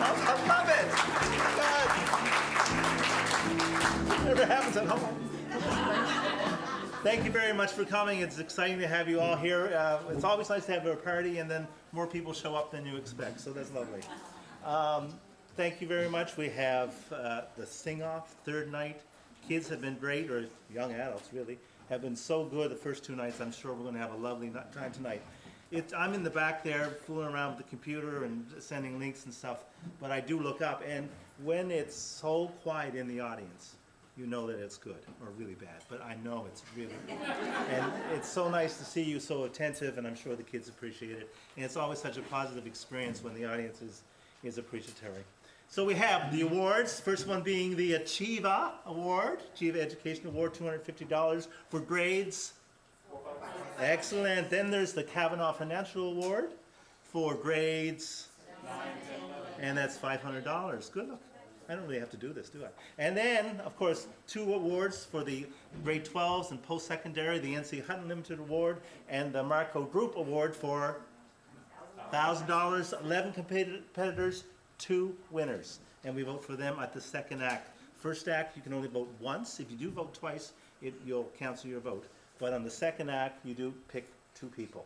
I love it. God. Never happens at home. Thank you very much for coming. It's exciting to have you all here. It's always nice to have a party and then more people show up than you expect, so that's lovely. Thank you very much. We have the Singoff third night. Kids have been great, or young adults really, have been so good the first two nights. I'm sure we're going to have a lovely time tonight. I'm in the back there fooling around with the computer and sending links and stuff, but I do look up, and when it's so quiet in the audience, you know that it's good or really bad, but I know it's really good. And it's so nice to see you so attentive, and I'm sure the kids appreciate it. And it's always such a positive experience when the audience is appreciatory. So we have the awards, first one being the Achieva Award, Achieva Education Award, $250 for grades. Excellent. Then there's the Kavanaugh Financial Award for grades, and that's $500. Good luck. I don't really have to do this, do I? And then, of course, 2 awards for the grade 12s and post-secondary, the NC Hutton Limited Award and the Marco Group Award for $1,000, 11 competitors, 2 winners. And we vote for them at the second act. First act, you can only vote once. If you do vote twice, you'll cancel your vote. But on the second act, you do pick 2 people.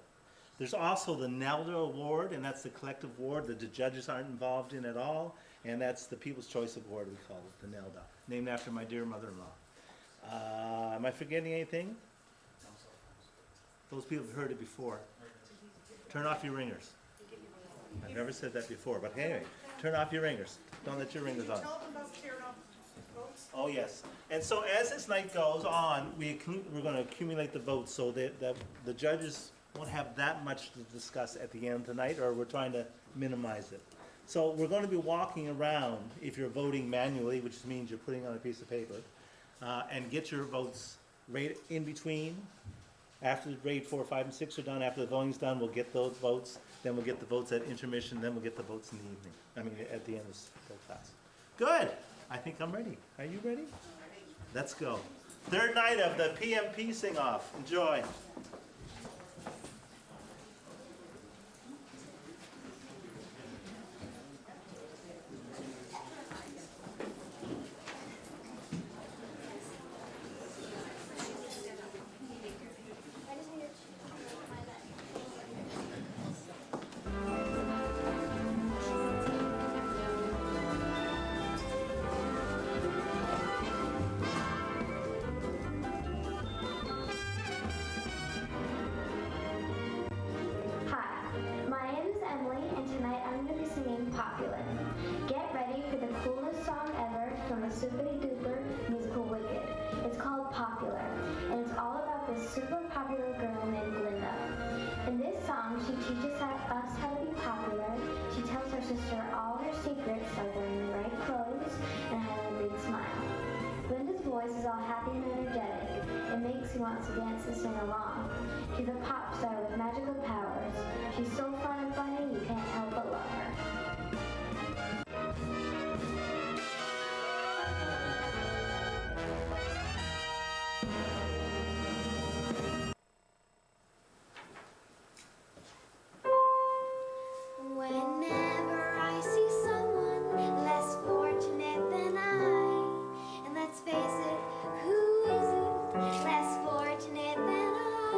There's also the Nelda Award, and that's the collective award that the judges aren't involved in at all. And that's the People's Choice Award, we call it, the Nelda, named after my dear mother-in-law. Am I forgetting anything? Those people have heard it before. Turn off your ringers. I've never said that before, but anyway, turn off your ringers. Don't let your ringers on. Oh, yes. And so as this night goes on, we're going to accumulate the votes so that the judges won't have that much to discuss at the end tonight, or we're trying to minimize it. So we're going to be walking around, if you're voting manually, which means you're putting on a piece of paper, and get your votes right in between. After grade 4, 5, and 6 are done, after the voting's done, we'll get those votes. Then we'll get the votes at intermission. Then we'll get the votes in the evening. I mean, at the end of the class. Good. I think I'm ready. Are you ready? I'm ready. Let's go. Third night of the PMP Singoff. Enjoy. Wants to dance and sing along. She's a pop star with magical powers. She's so fun and funny, you can't help but love her. Whenever I see someone less fortunate than I, and let's face it, who isn't less fortunate than I,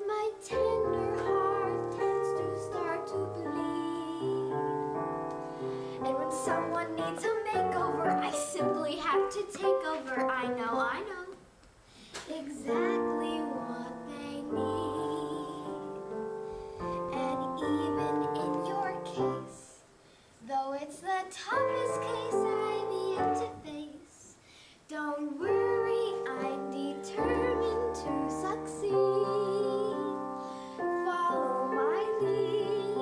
my tender heart tends to start to bleed. And when someone needs a makeover, I simply have to take over. I know exactly what they need. And even in your case, though it's the toughest case I've yet to face, don't worry, I'm determined to succeed. Follow my lead,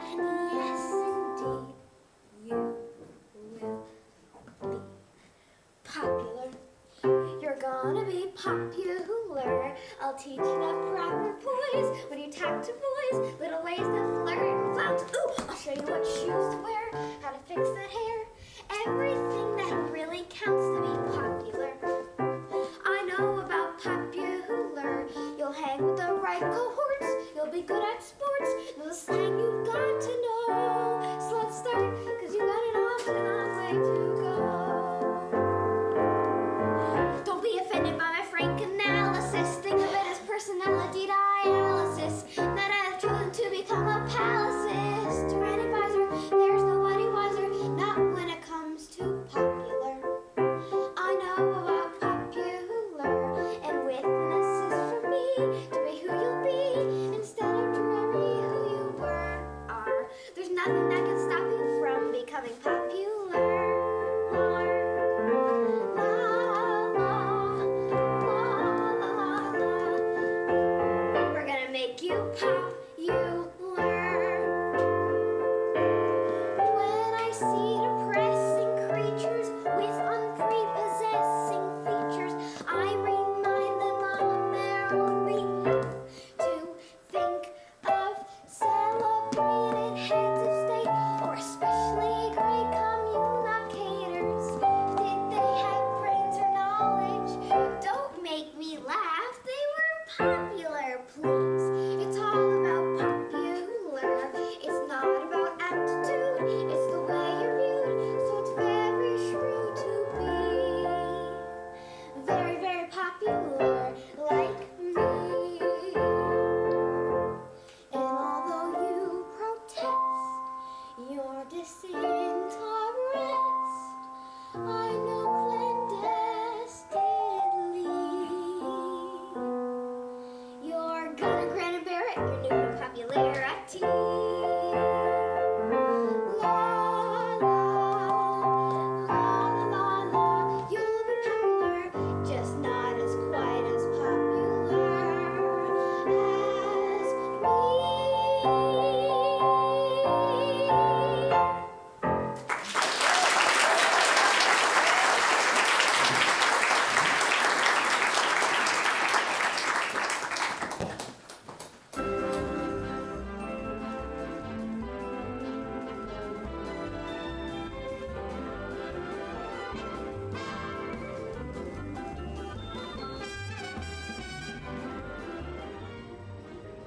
and yes, indeed, you will be popular. You're gonna be popular. nothing that can stop you from becoming popular. La, la, la, la, la. We're gonna make you popular. When I see depressing creatures with unprepossessing features, I remind them on their own behalf to think of celebrated heads of state or especially great communicators. Did they have brains or knowledge? Don't make me laugh. They were popular, please. It's all about popular. It's not about aptitude. It's the way you're viewed. So it's very shrewd to be very, very popular like me. And although you protest your disinterest, I know clandestinely you're gonna grin and bear it. You're new to popularity. La, la, la, la. You'll be popular, just not as quite as popular as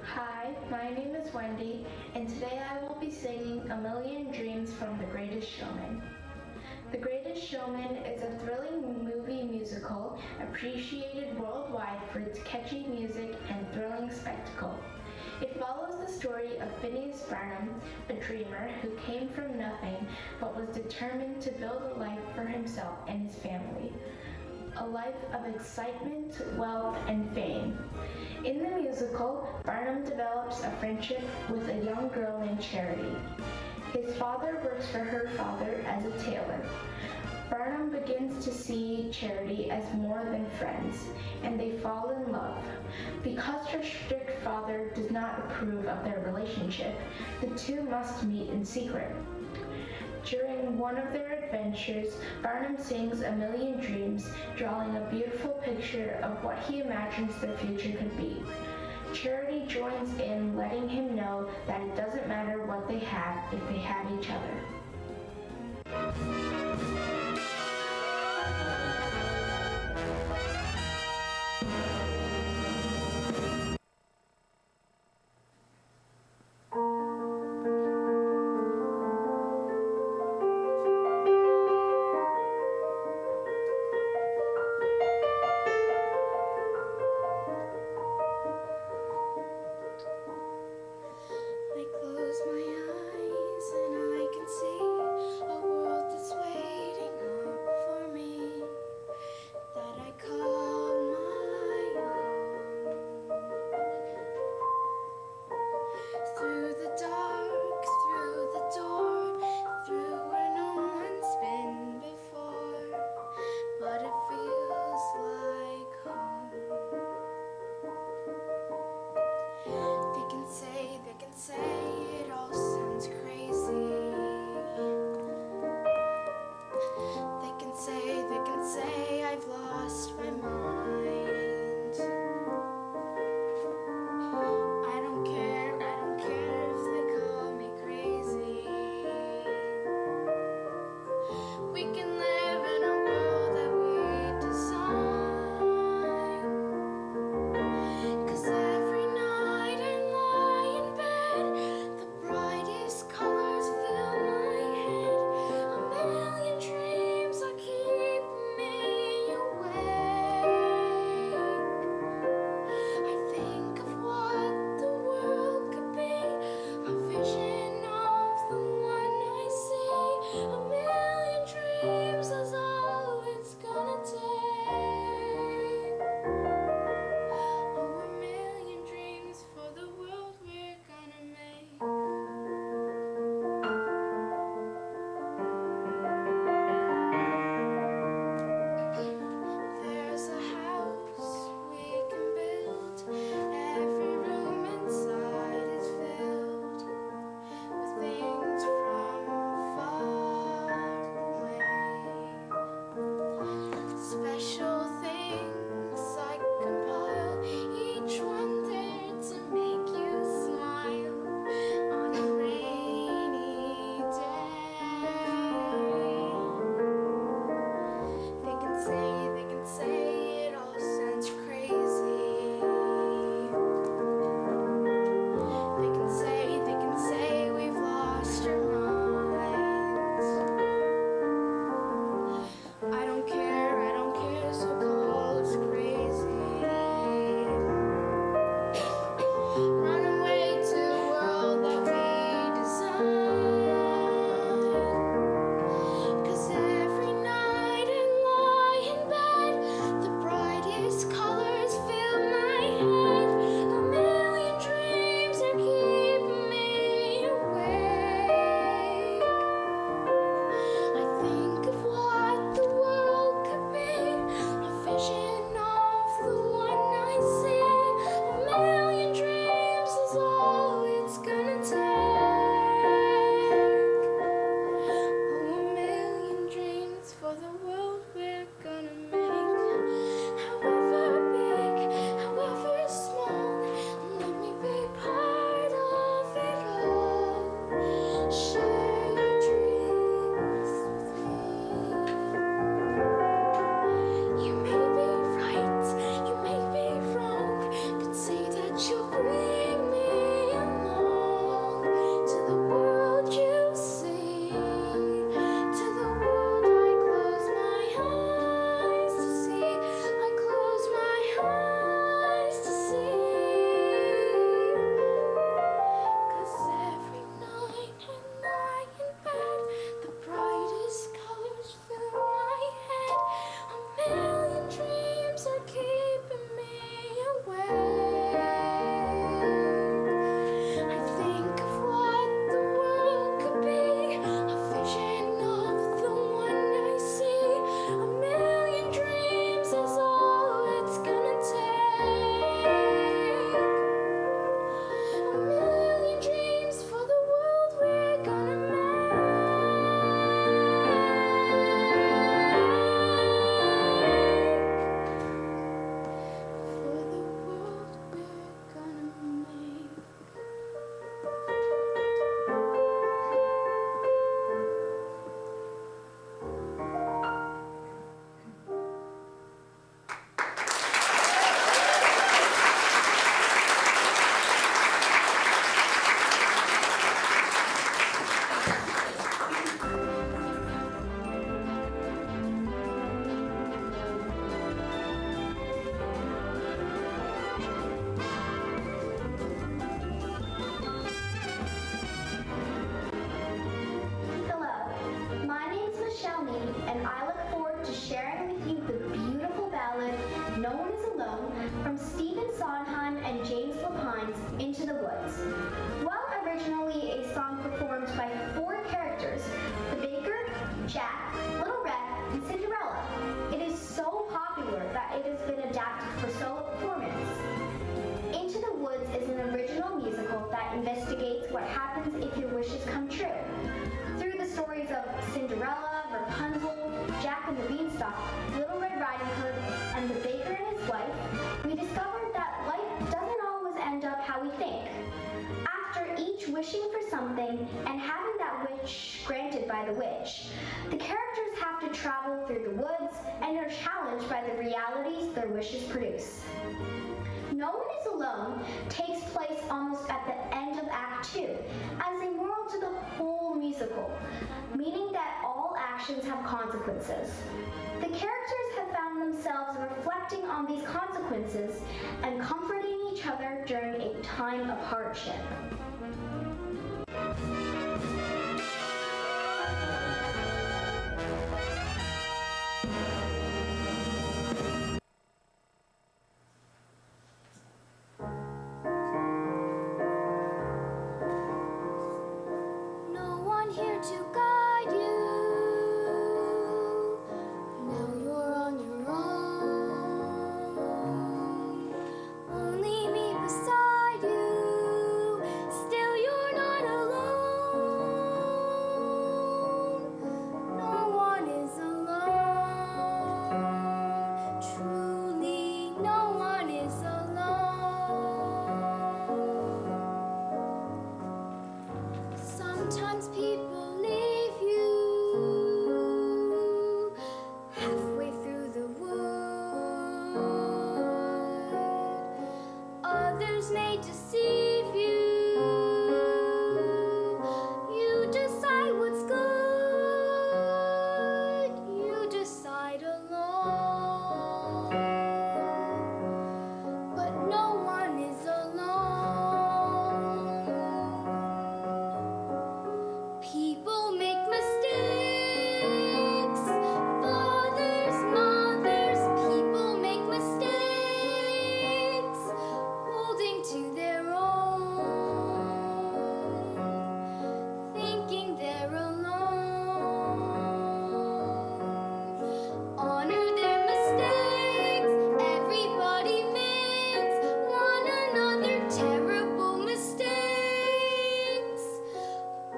Hi, my name is Wendy, and today I will be singing A Million Dreams from The Greatest Showman. The Greatest Showman is a thrilling movie musical appreciated worldwide for its catchy music and thrilling spectacle. It follows the story of Phineas Barnum, a dreamer who came from nothing but was determined to build a life for himself and his family. A life of excitement, wealth, and fame. In the musical, Barnum develops a friendship with a young girl named Charity. His father works for her father as a tailor. Barnum begins to see Charity as more than friends, and they fall in love. Because her strict father does not approve of their relationship, the two must meet in secret. During one of their adventures, Barnum sings A Million Dreams, drawing a beautiful picture of what he imagines their future could be. Charity joins in, letting him know that it doesn't matter what they have if they have each other. like happens if your wishes come true. Through the stories of Cinderella, Rapunzel, Jack and the Beanstalk, Little Red Riding Hood, and the baker and his wife, we discovered that life doesn't always end up how we think. After each wishing for something and having that wish granted by the witch, the characters have to travel through the woods and are challenged by the realities their wishes produce. No One is Alone takes place almost at the end of Act 2 as a moral to the whole musical, meaning that all actions have consequences. The characters have found themselves reflecting on these consequences and comforting each other during a time of hardship. No one here to guide you. Now you're on your own. Only me beside you. Still you're not alone. No one is alone. Truly, no one is alone. Sometimes people leave you halfway through the wood. Others may deceive you. You decide what's good. You decide alone. But no one is alone. People make mistakes. Fathers, mothers, people make mistakes. Holding to their own. Thinking they're alone. Honor their mistakes. Everybody makes one another terrible mistakes.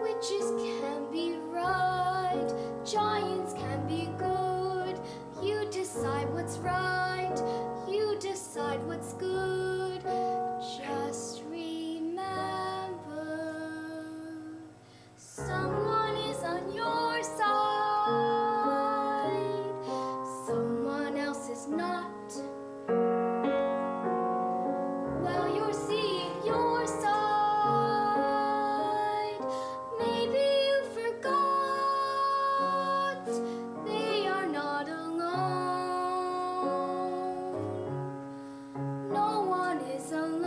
Witches can be right, giants can be good. You decide what's right, you decide what's good. Just remember, someone is on your side, someone else is not. Well, you're seeing your side. Maybe you forgot they are not alone. No one is alone.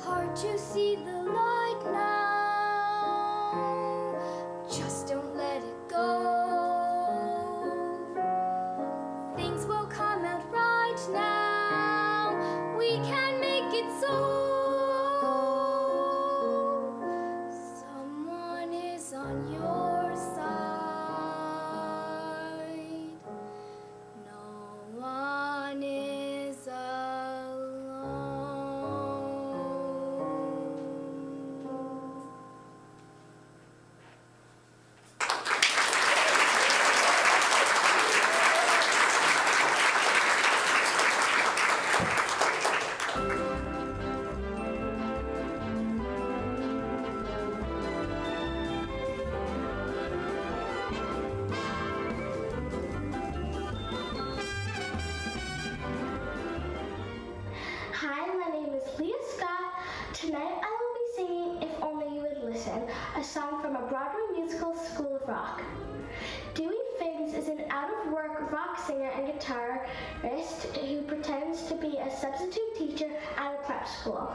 Hard to see the light now. Just don't let it go. Things will come out right now. We can make it so. Someone is on your side. No one is alone. Hi, my name is Leah Scott. Tonight I will be singing If Only You Would Listen, a song from a Broadway musical, School of Rock. Dewey Finns is an out-of-work rock singer and guitarist who pretends to be a substitute teacher at a prep school.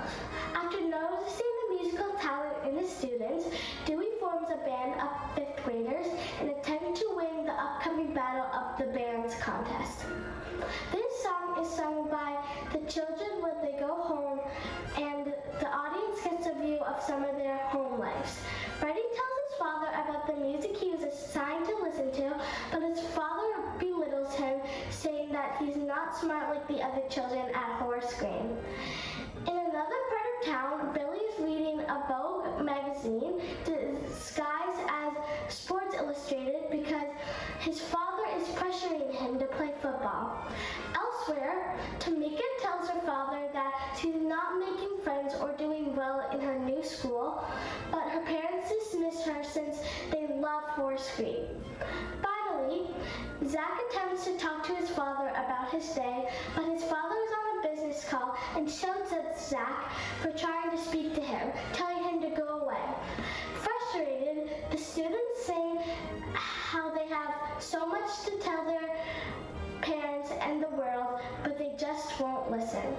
After noticing the musical talent in the students, Dewey forms a band of fifth graders and attempt to win the upcoming Battle of the Bands contest. This song is sung by the children when they go home, and the audience gets a view of some of their home lives. Freddie tells his father about the music he was assigned to listen to, but his father belittles him, saying that that he's not smart like the other children at horse game. In another part of town, Billy is reading a Vogue magazine disguised as Sports Illustrated because his father is pressuring him to play football. Elsewhere, Tamika tells her father that she's not making friends or doing well in her new school, but her parents dismiss her since they love horse cream. Finally, Zach attempts to talk to his father about his day, but his father is on a business call and shouts at Zach for trying to speak to him, telling him to go away. Frustrated, the students say how they have so much to tell their parents and the world, but they just won't listen.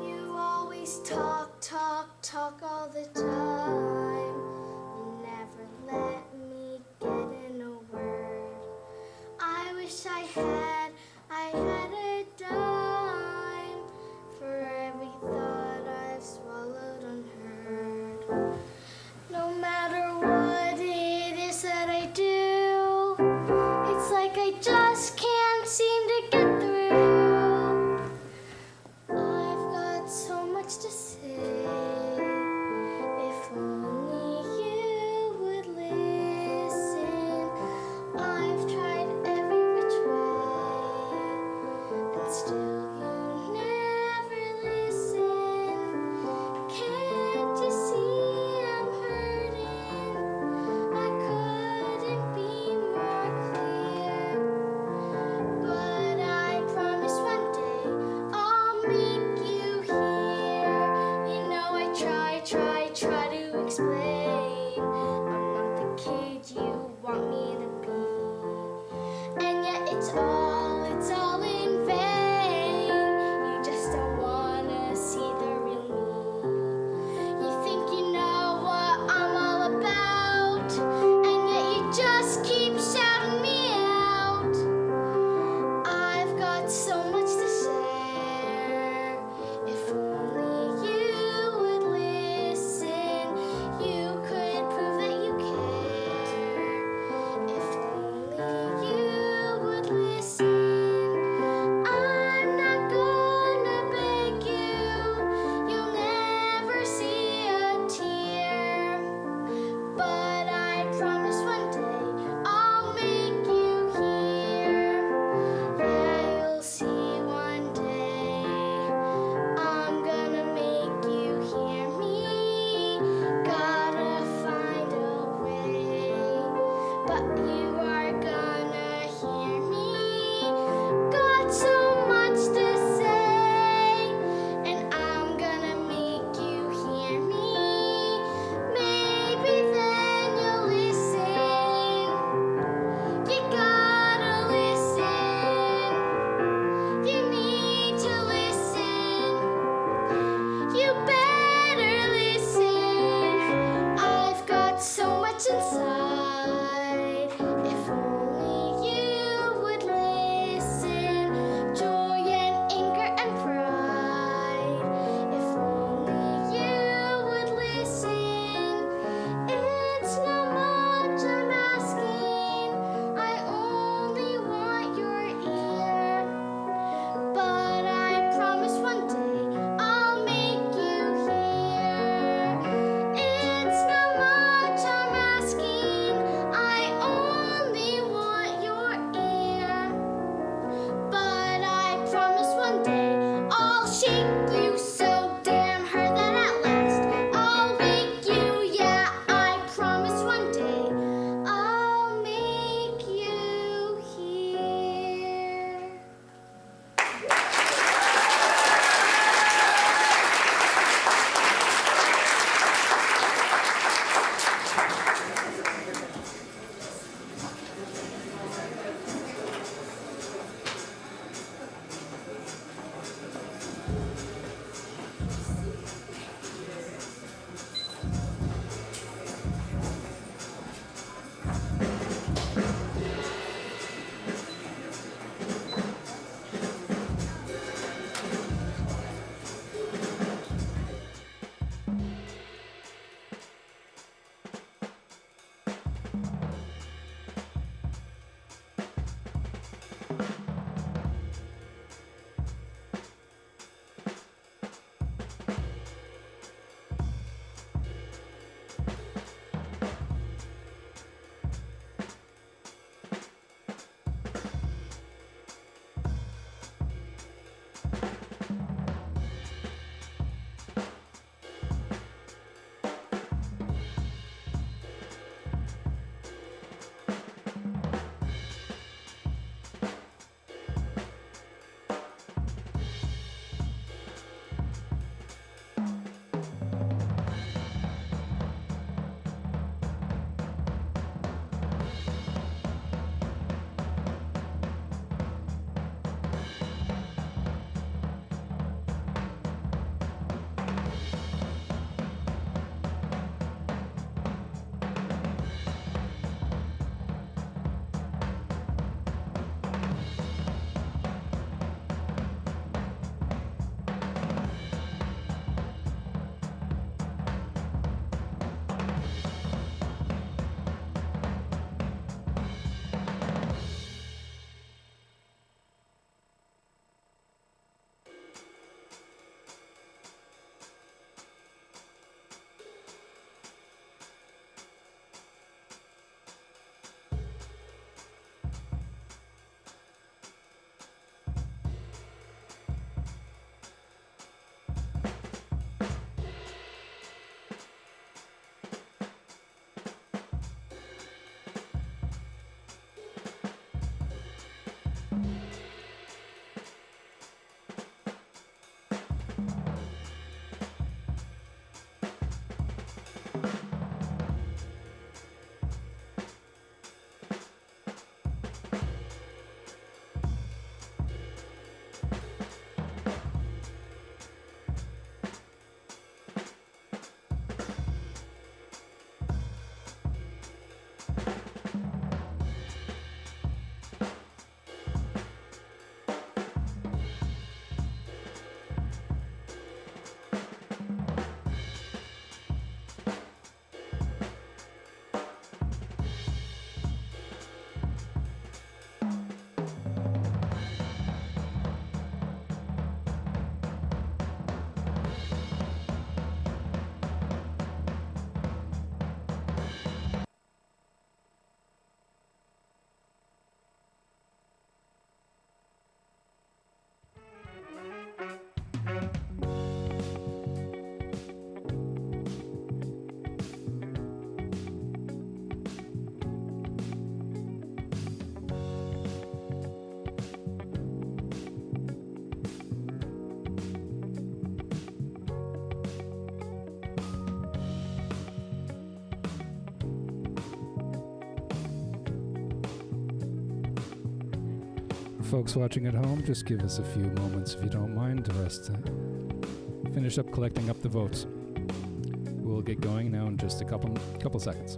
You always talk all the time. You never let me get in a word. I wish I had a dime for every thought I've swallowed unheard. No matter what it is that I do, it's like I just can't seem to get through. I've got so much to say. If only you would listen. I've tried every which way, and still you never listen. Can't you see Folks watching at home, just give us a few moments if you don't mind to rest. Finish up collecting up the votes. We'll get going now in just a couple seconds.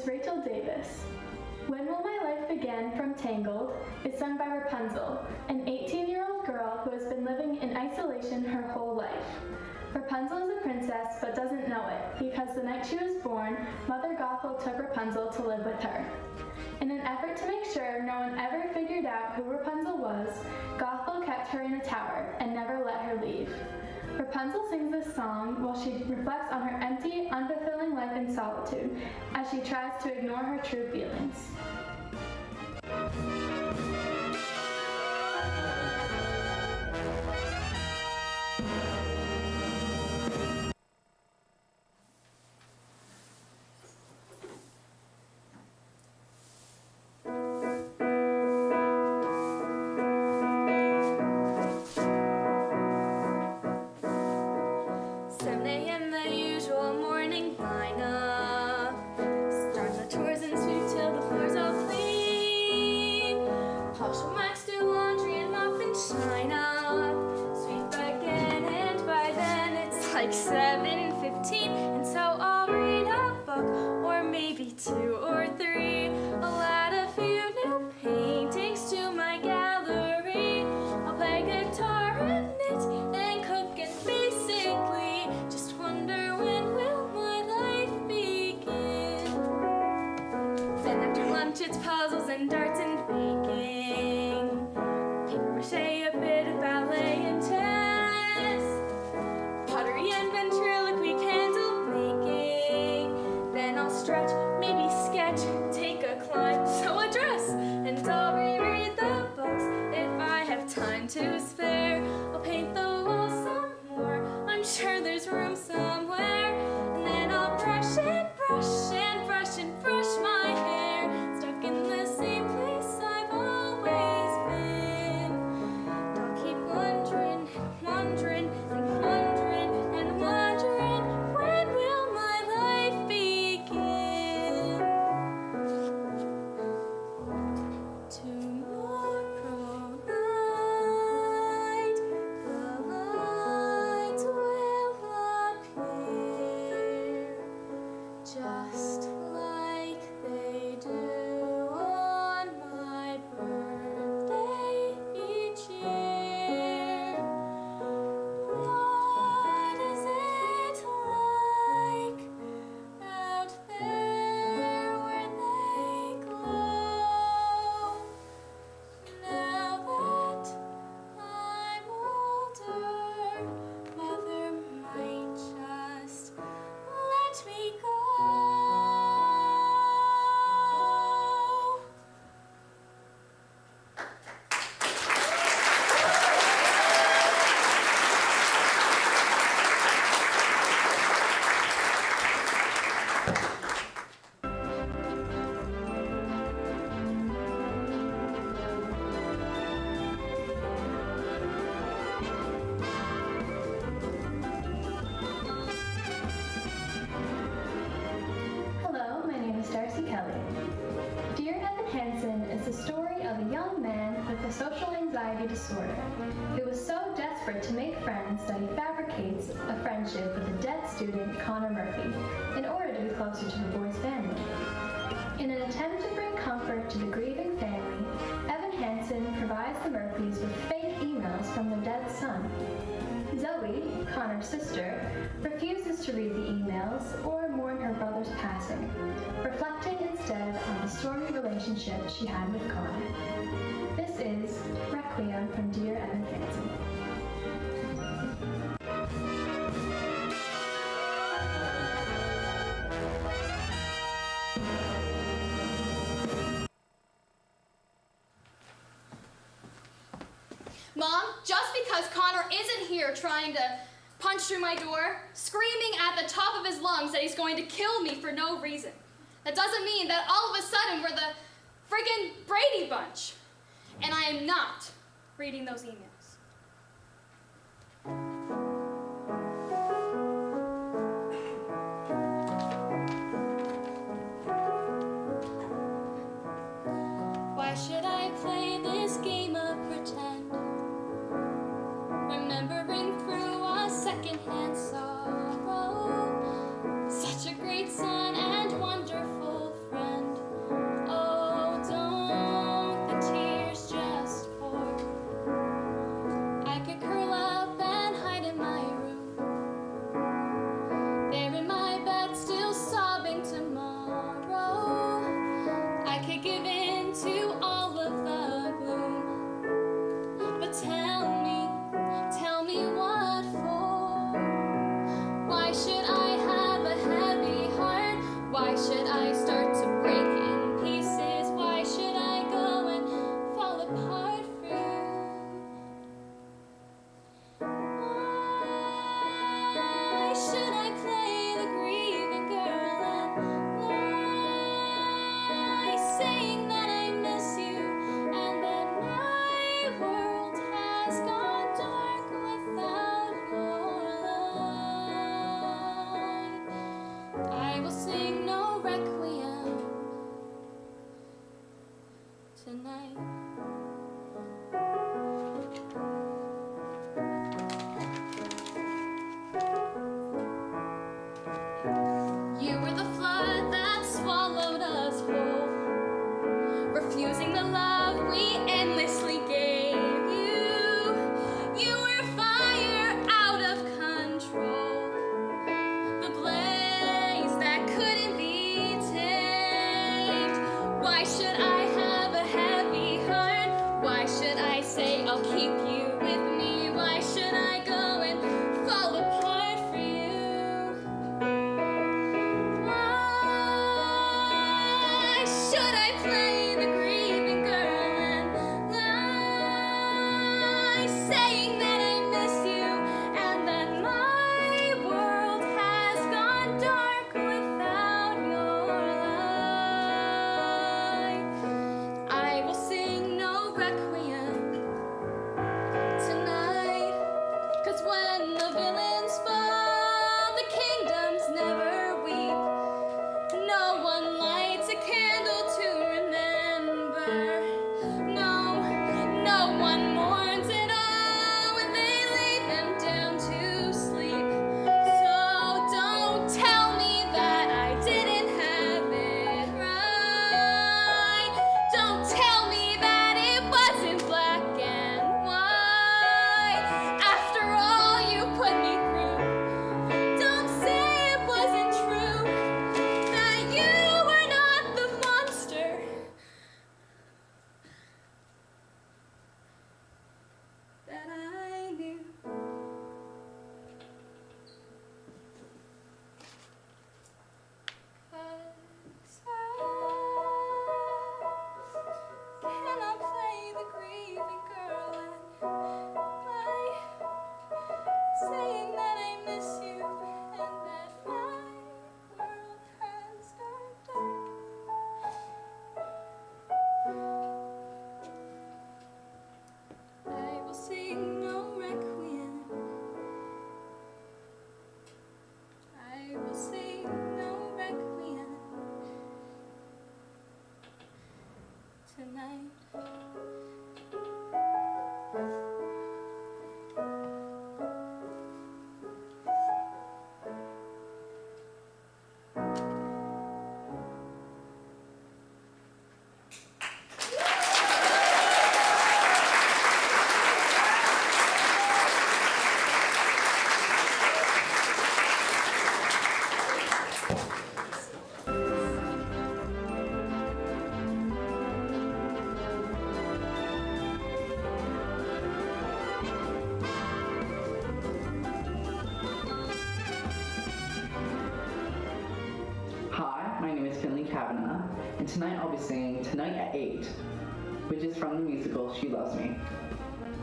Rachel Davis. When Will My Life Begin from Tangled is sung by Rapunzel, an 18-year-old girl who has been living in isolation her whole life. Rapunzel is a princess but doesn't know it because the night she was born, Mother Gothel took Rapunzel to live with her. In an effort to make sure no one ever figured out who Rapunzel was, Gothel kept her in a tower and never let her leave. Rapunzel sings this song while she reflects on her empty, unfulfilling life in solitude as she tries to ignore her true feelings. The usual morning line up. Start the chores and sweep till the 2 or 3. I'll add a few new paintings to my gallery. I'll play guitar and knit and cook, and basically just wonder, when will my life begin? Then after lunch it's puzzles and darts and baking, paper mache, a bit of ballet and chess, pottery and ventriloquy, candle making. Then I'll stretch, maybe sketch, take a climb, sew a dress, and I'll reread the books if I have time to spare. I'll paint the walls some more, I'm sure there's room somewhere. And then I'll brush and brush and brush and brush my hair, stuck in the same place I've always been. And I'll keep wondering and wondering and wondering and wondering, when will my life begin? Tomorrow night, the lights will appear, just like they do on my birthday each year. What is it like out there where they glow? Now that I'm older, Mother might just let me go. Hello, my name is Darcy Kelly. Dear Evan Hansen is the story of a young man with a social anxiety disorder who was so desperate to make friends that he fabricates a friendship with a dead student, Connor Murphy, in order to be closer to the boy's family. In an attempt to bring comfort to the grieving family, Evan Hansen provides the Murphys with fake emails from their dead son. Zoe, Connor's sister, refuses to read the emails or mourn her brother's passing, reflecting instead on the stormy relationship she had with Connor. This is Requiem from Dear Evan Hansen. Mom, just because Connor isn't here trying to punch through my door, screaming at the top of his lungs that he's going to kill me for no reason, that doesn't mean that all of a sudden we're the friggin' Brady Bunch. And I am not reading those emails. Why should I play this game of pretend? Remembering through a secondhand sorrow, such a great son and wonderful friend. Oh, don't the tears just pour? I could curl up and hide in my room, there in my bed, still sobbing tomorrow. I could give in to all of tonight. And tonight I'll be singing Tonight at 8, which is from the musical She Loves Me.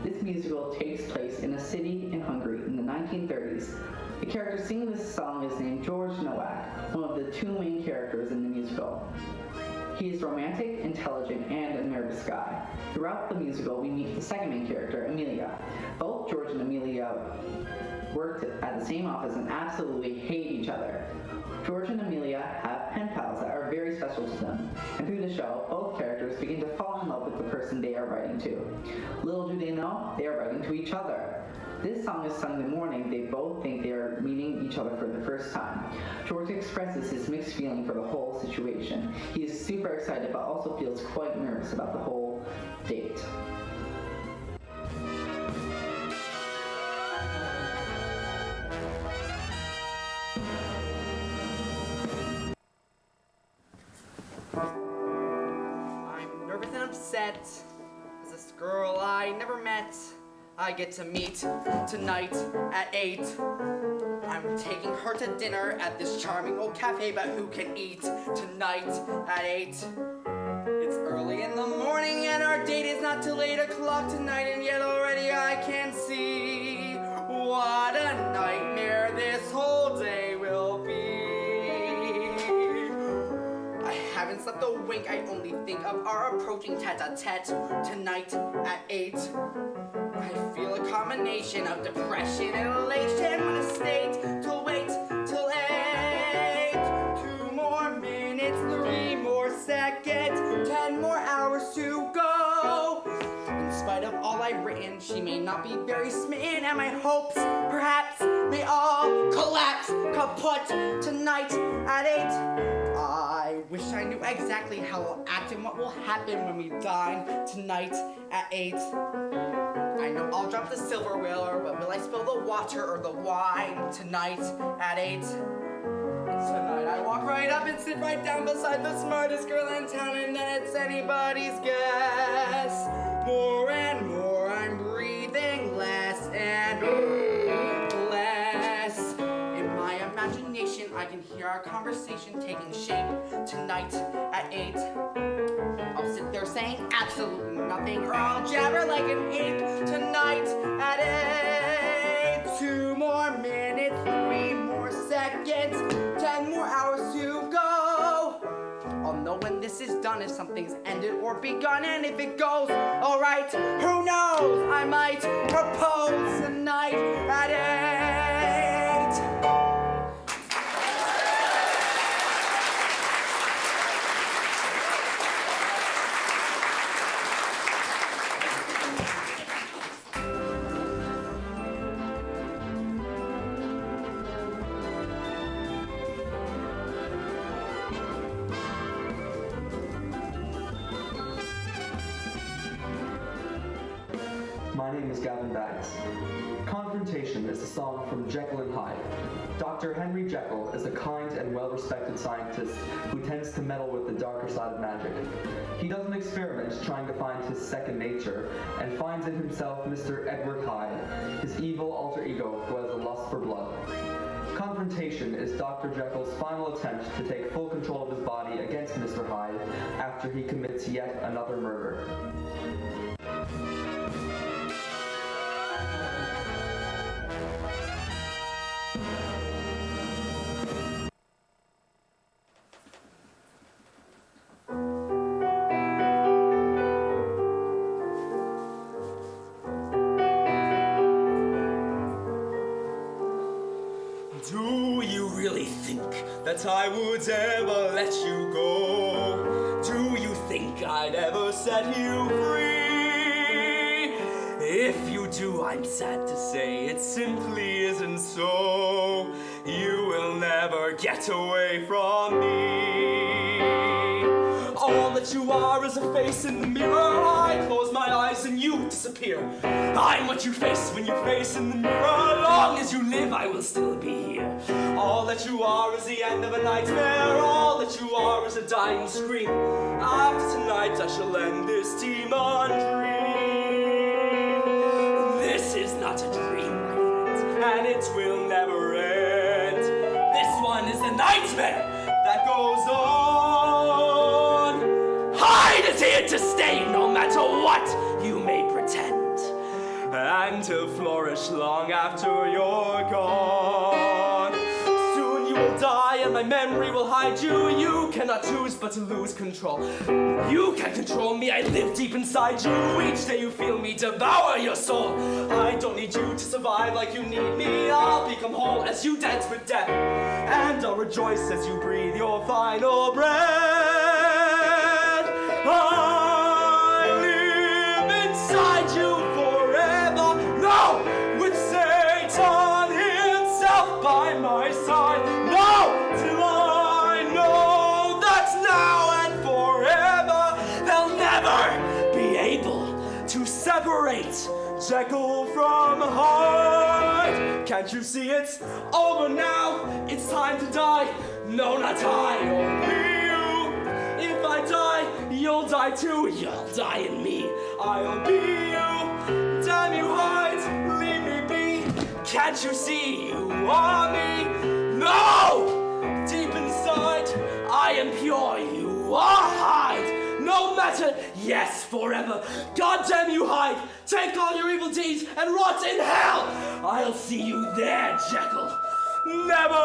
This musical takes place in a city in Hungary in the 1930s. The character singing this song is named George Nowak, one of the two main characters in the musical. He is romantic, intelligent, and a nervous guy. Throughout the musical, we meet the second main character, Amelia. Both George and Amelia worked at the same office and absolutely hate each other. George and Amelia have pen pals that are very special to them, and through the show, both characters begin to fall in love with the person they are writing to. Little do they know, they are writing to each other. This song is sung in the morning. They both think they are meeting each other for the first time. George expresses his mixed feeling for the whole situation. He is super excited, but also feels quite nervous about the whole date. I'm nervous and upset. As this girl I never met, I get to meet tonight at 8. I'm taking her to dinner at this charming old cafe, but who can eat tonight at 8? It's early in the morning and our date is not till 8 o'clock tonight, and yet already I can see what a nightmare this whole day will be. I haven't slept a wink, I only think of our approaching tete-a-tete tonight at 8. I feel a combination of depression and elation when a state to wait till 8. 2 more minutes, 3 more seconds, 10 more hours to go. In spite of all I've written, she may not be very smitten, and my hopes perhaps may all collapse, kaput tonight at 8. I wish I knew exactly how I'll act and what will happen when we dine tonight at 8. I know I'll drop the silverware, but will I spill the water or the wine tonight at 8? Tonight I walk right up and sit right down beside the smartest girl in town, and then it's anybody's guess. More and more I'm breathing less and less. In my imagination I can hear our conversation taking shape tonight at 8. I'll sit there saying absolutely nothing, or I'll jabber like an ape tonight at 8. 2 more minutes, 3 more seconds, 10 more hours to go. I'll know when this is done, if something's ended or begun, and if it goes alright, who knows? I might propose tonight at 8. My name is Gavin Baggs. Confrontation is a song from Jekyll and Hyde. Dr. Henry Jekyll is a kind and well-respected scientist who tends to meddle with the darker side of magic. He does an experiment trying to find his second nature, and finds in himself Mr. Edward Hyde, his evil alter ego who has a lust for blood. Confrontation is Dr. Jekyll's final attempt to take full control of his body against Mr. Hyde after he commits yet another murder. Do you really think that I would ever let you go? Do you think I'd ever never set you free. If you do, I'm sad to say it simply isn't so. You will never get away from me. All that you are is a face in the mirror. I close my eyes and you disappear. I'm what you face when you face in the mirror. Long as you live, I will still be here. All that you are is the end of a nightmare. All that you are is a dying scream. After tonight, I shall end this demon dream. This is not a dream, my friends, and it will never end. This one is a nightmare that goes on. Hide is here to stay, no matter what you may pretend, and to flourish long after you're gone. Soon you will die and my memory will hide you. You cannot choose but to lose control. You can't control me, I live deep inside you. Each day you feel me devour your soul. I don't need you to survive like you need me. I'll become whole as you dance with death, and I'll rejoice as you breathe your final breath. I live inside you forever. No, with Satan himself by my side. No, till I know that now and forever they'll never be able to separate Jekyll from Hyde. Can't you see it's over now? It's time to die. No, not I, only you. If I die, you'll die too. You'll die in me. I'll be you. Damn you, Hyde, leave me be. Can't you see you are me? No! Deep inside, I am pure. You are Hyde. No matter, yes, forever. God damn you, Hyde. Take all your evil deeds and rot in hell. I'll see you there, Jekyll. Never!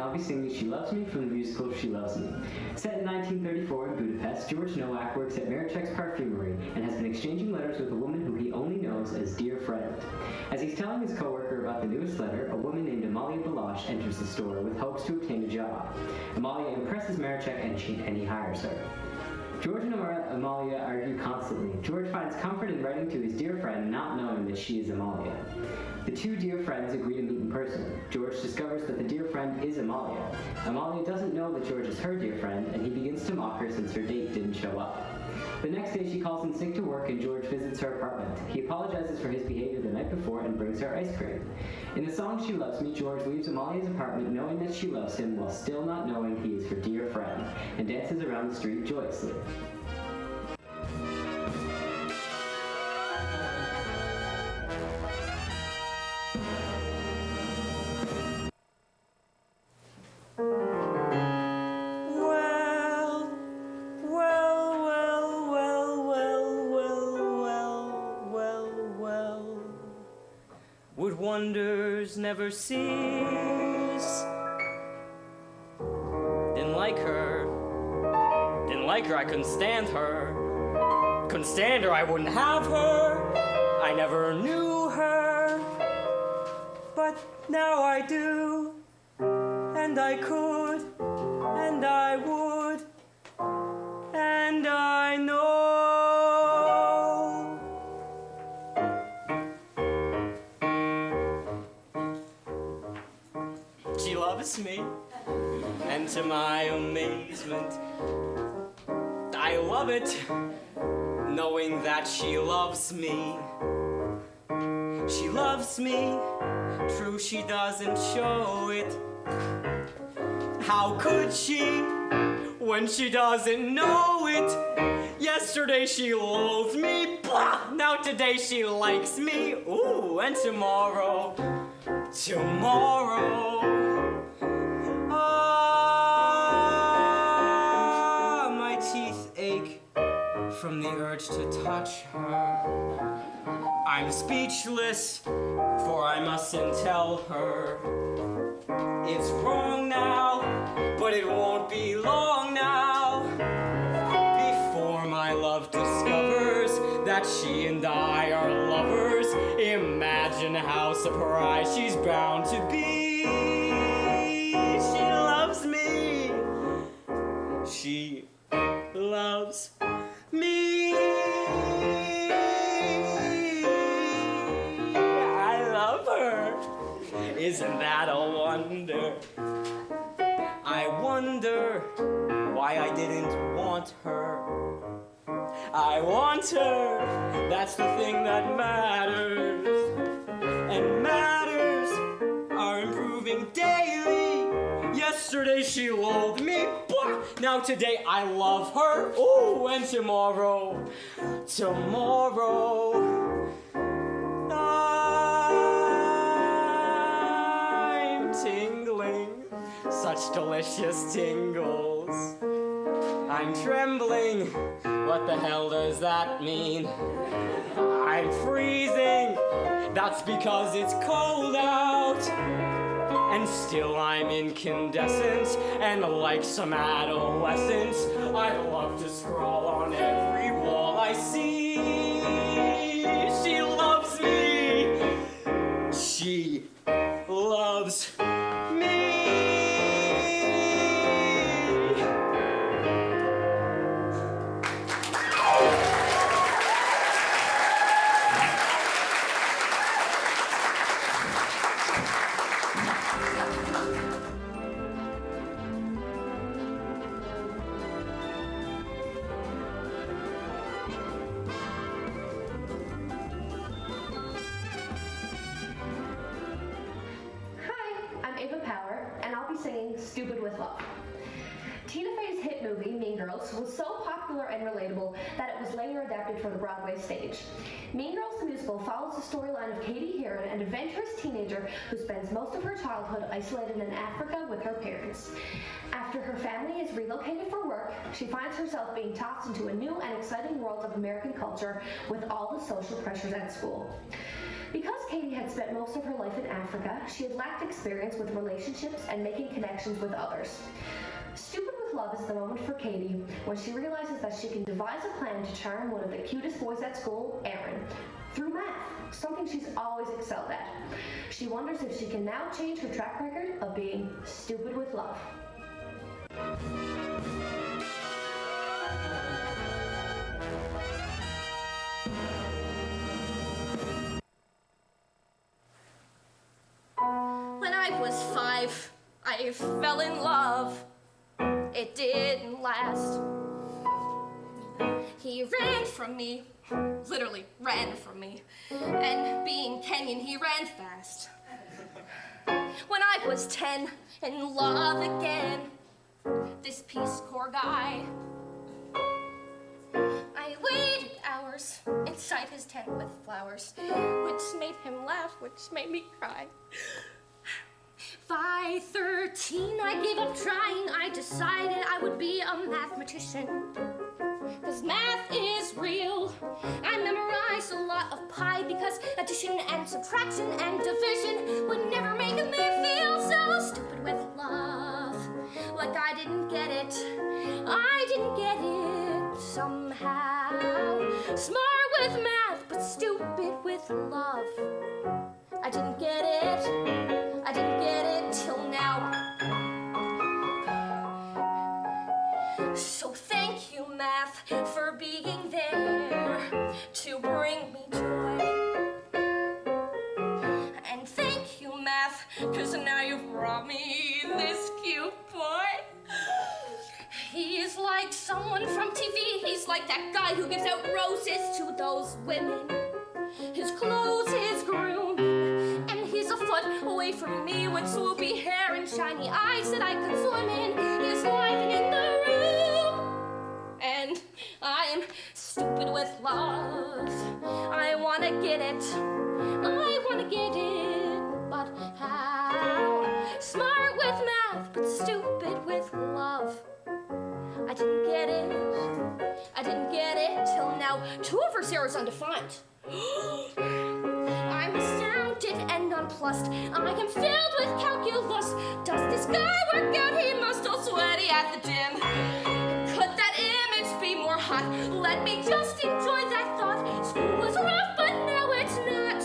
I'll be singing She Loves Me from the musical She Loves Me. Set in 1934 in Budapest, George Nowak works at Marichek's Parfumery and has been exchanging letters with a woman who he only knows as Dear Friend. As he's telling his coworker about the newest letter, a woman named Amalia Baloche enters the store with hopes to obtain a job. Amalia impresses Marichek and he hires her. George and Amalia argue constantly. George finds comfort in writing to his dear friend, not knowing that she is Amalia. The two dear friends agree to meet in person. George discovers that the dear friend is Amalia. Amalia doesn't know that George is her dear friend, and he begins to mock her since her date didn't show up. The next day she calls in sick to work and George visits her apartment. He apologizes for his behavior the night before and brings her ice cream. In the song She Loves Me, George leaves Amalia's apartment knowing that she loves him while still not knowing he is her dear friend, and dances around the street joyously. Wonders never cease. Didn't like her, I couldn't stand her. Couldn't stand her, I wouldn't have her. I never knew her, but now I do. And I could, and I would, and I know. She loves me, and to my amazement, I love it, knowing that she loves me. She loves me, true she doesn't show it. How could she, when she doesn't know it? Yesterday she loathed me, blah! Now today she likes me, ooh, and tomorrow, my teeth ache from the urge to touch her. I'm speechless, for I mustn't tell her. It's wrong now, but it won't be long now before my love discovers that she and I are lovers. Imagine how surprised she's bound to be. She loves me. She loves me. I love her. Isn't that a wonder? I wonder why I didn't want her. I want her, that's the thing that matters. And matters are improving daily. Yesterday she loathed me, blah. Now today I love her. Ooh, and tomorrow, I'm tingling, such delicious tingles. I'm trembling, what the hell does that mean? I'm freezing, that's because it's cold out. And still I'm incandescent, and like some adolescent, I love to scrawl on every wall I see. She loves me. She loves me. Stupid with Love. Tina Fey's hit movie, Mean Girls, was so popular popular and relatable that it was later adapted for the Broadway stage. Mean Girls the Musical follows the storyline of Katie Heron, an adventurous teenager who spends most of her childhood isolated in Africa with her parents. After her family is relocated for work, she finds herself being tossed into a new and exciting world of American culture with all the social pressures at school. Because Katie had spent most of her life in Africa, she had lacked experience with relationships and making connections with others. Stupid with Love is the moment for Katie when she realizes that she can devise a plan to charm one of the cutest boys at school, Aaron, through math, something she's always excelled at. She wonders if she can now change her track record of being stupid with love. When I was 5, I fell in love. It didn't last. He ran from me, literally ran from me. And being Kenyan, he ran fast. When I was 10, in love again, this Peace Corps guy. I waited hours inside his tent with flowers, which made him laugh, which made me cry. By 13, I gave up trying. I decided I would be a mathematician. Cause math is real. I memorized a lot of pi because addition and subtraction and division would never make me feel so stupid with love. Like I didn't get it. I didn't get it somehow. Smart with math, but stupid with love. I didn't get it. I didn't get it till now. So thank you, math, for being there to bring me joy. And thank you, math, cause now you've brought me this cute boy. He's like someone from TV. He's like that guy who gives out roses to those women. His clothes, his groom, and he's a foot away from me with swoopy hair and shiny eyes that I could swim in. He's livening the room, and I'm stupid with love. I wanna get it, I wanna get it, but how? Smart with math, but stupid with love. I didn't get it, I didn't get it till now. 2 of her zeros undefined. I'm astounded and nonplussed. I am filled with calculus. Does this guy work out? He must all sweaty at the gym. Could that image be more hot? Let me just enjoy that thought. School was rough, but now it's not.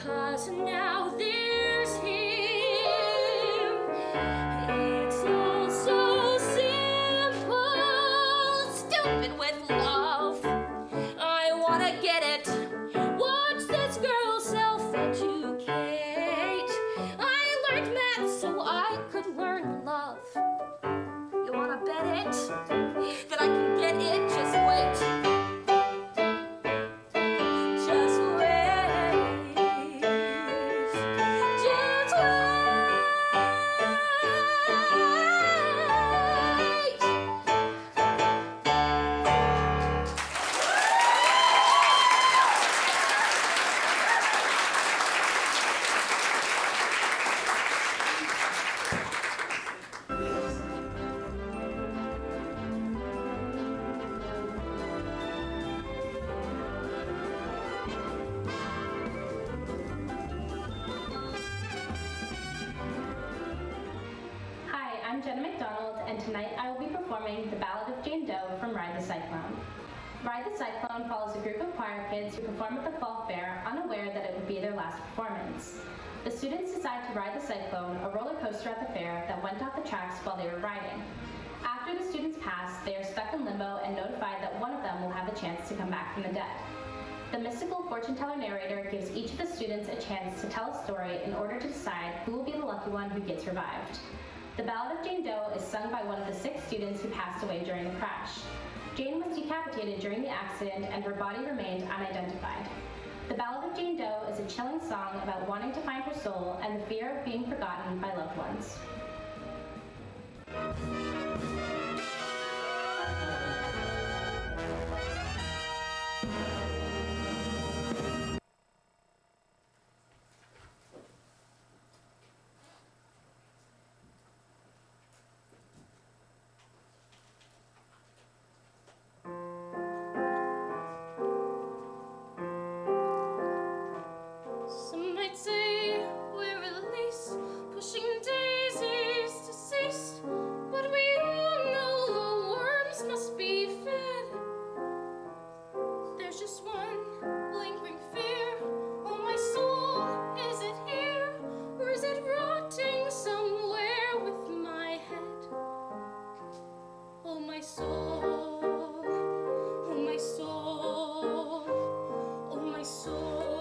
Cause now there's him. It's all so simple. Stupid with love. I wanna get it. Watch this girl self-educate. I learned math so I could learn love. You wanna bet it? That I can get it? Just wait. Just wait. Just I'm Jenna McDonald, and tonight I will be performing The Ballad of Jane Doe from Ride the Cyclone. Ride the Cyclone follows a group of choir kids who perform at the fall fair, unaware that it would be their last performance. The students decide to ride the Cyclone, a roller coaster at the fair that went off the tracks while they were riding. After the students pass, they are stuck in limbo and notified that one of them will have a chance to come back from the dead. The mystical fortune teller narrator gives each of the students a chance to tell a story in order to decide who will be the lucky one who gets revived. The Ballad of Jane Doe is sung by one of the 6 students who passed away during the crash. Jane was decapitated during the accident and her body remained unidentified. The Ballad of Jane Doe is a chilling song about wanting to find her soul and the fear of being forgotten by loved ones. Some might say we're at least pushing daisies to cease, but we all know the worms must be fed. There's just one lingering fear. Oh, my soul, is it here, or is it rotting somewhere with my head? Oh, my soul, oh, my soul, oh, my soul.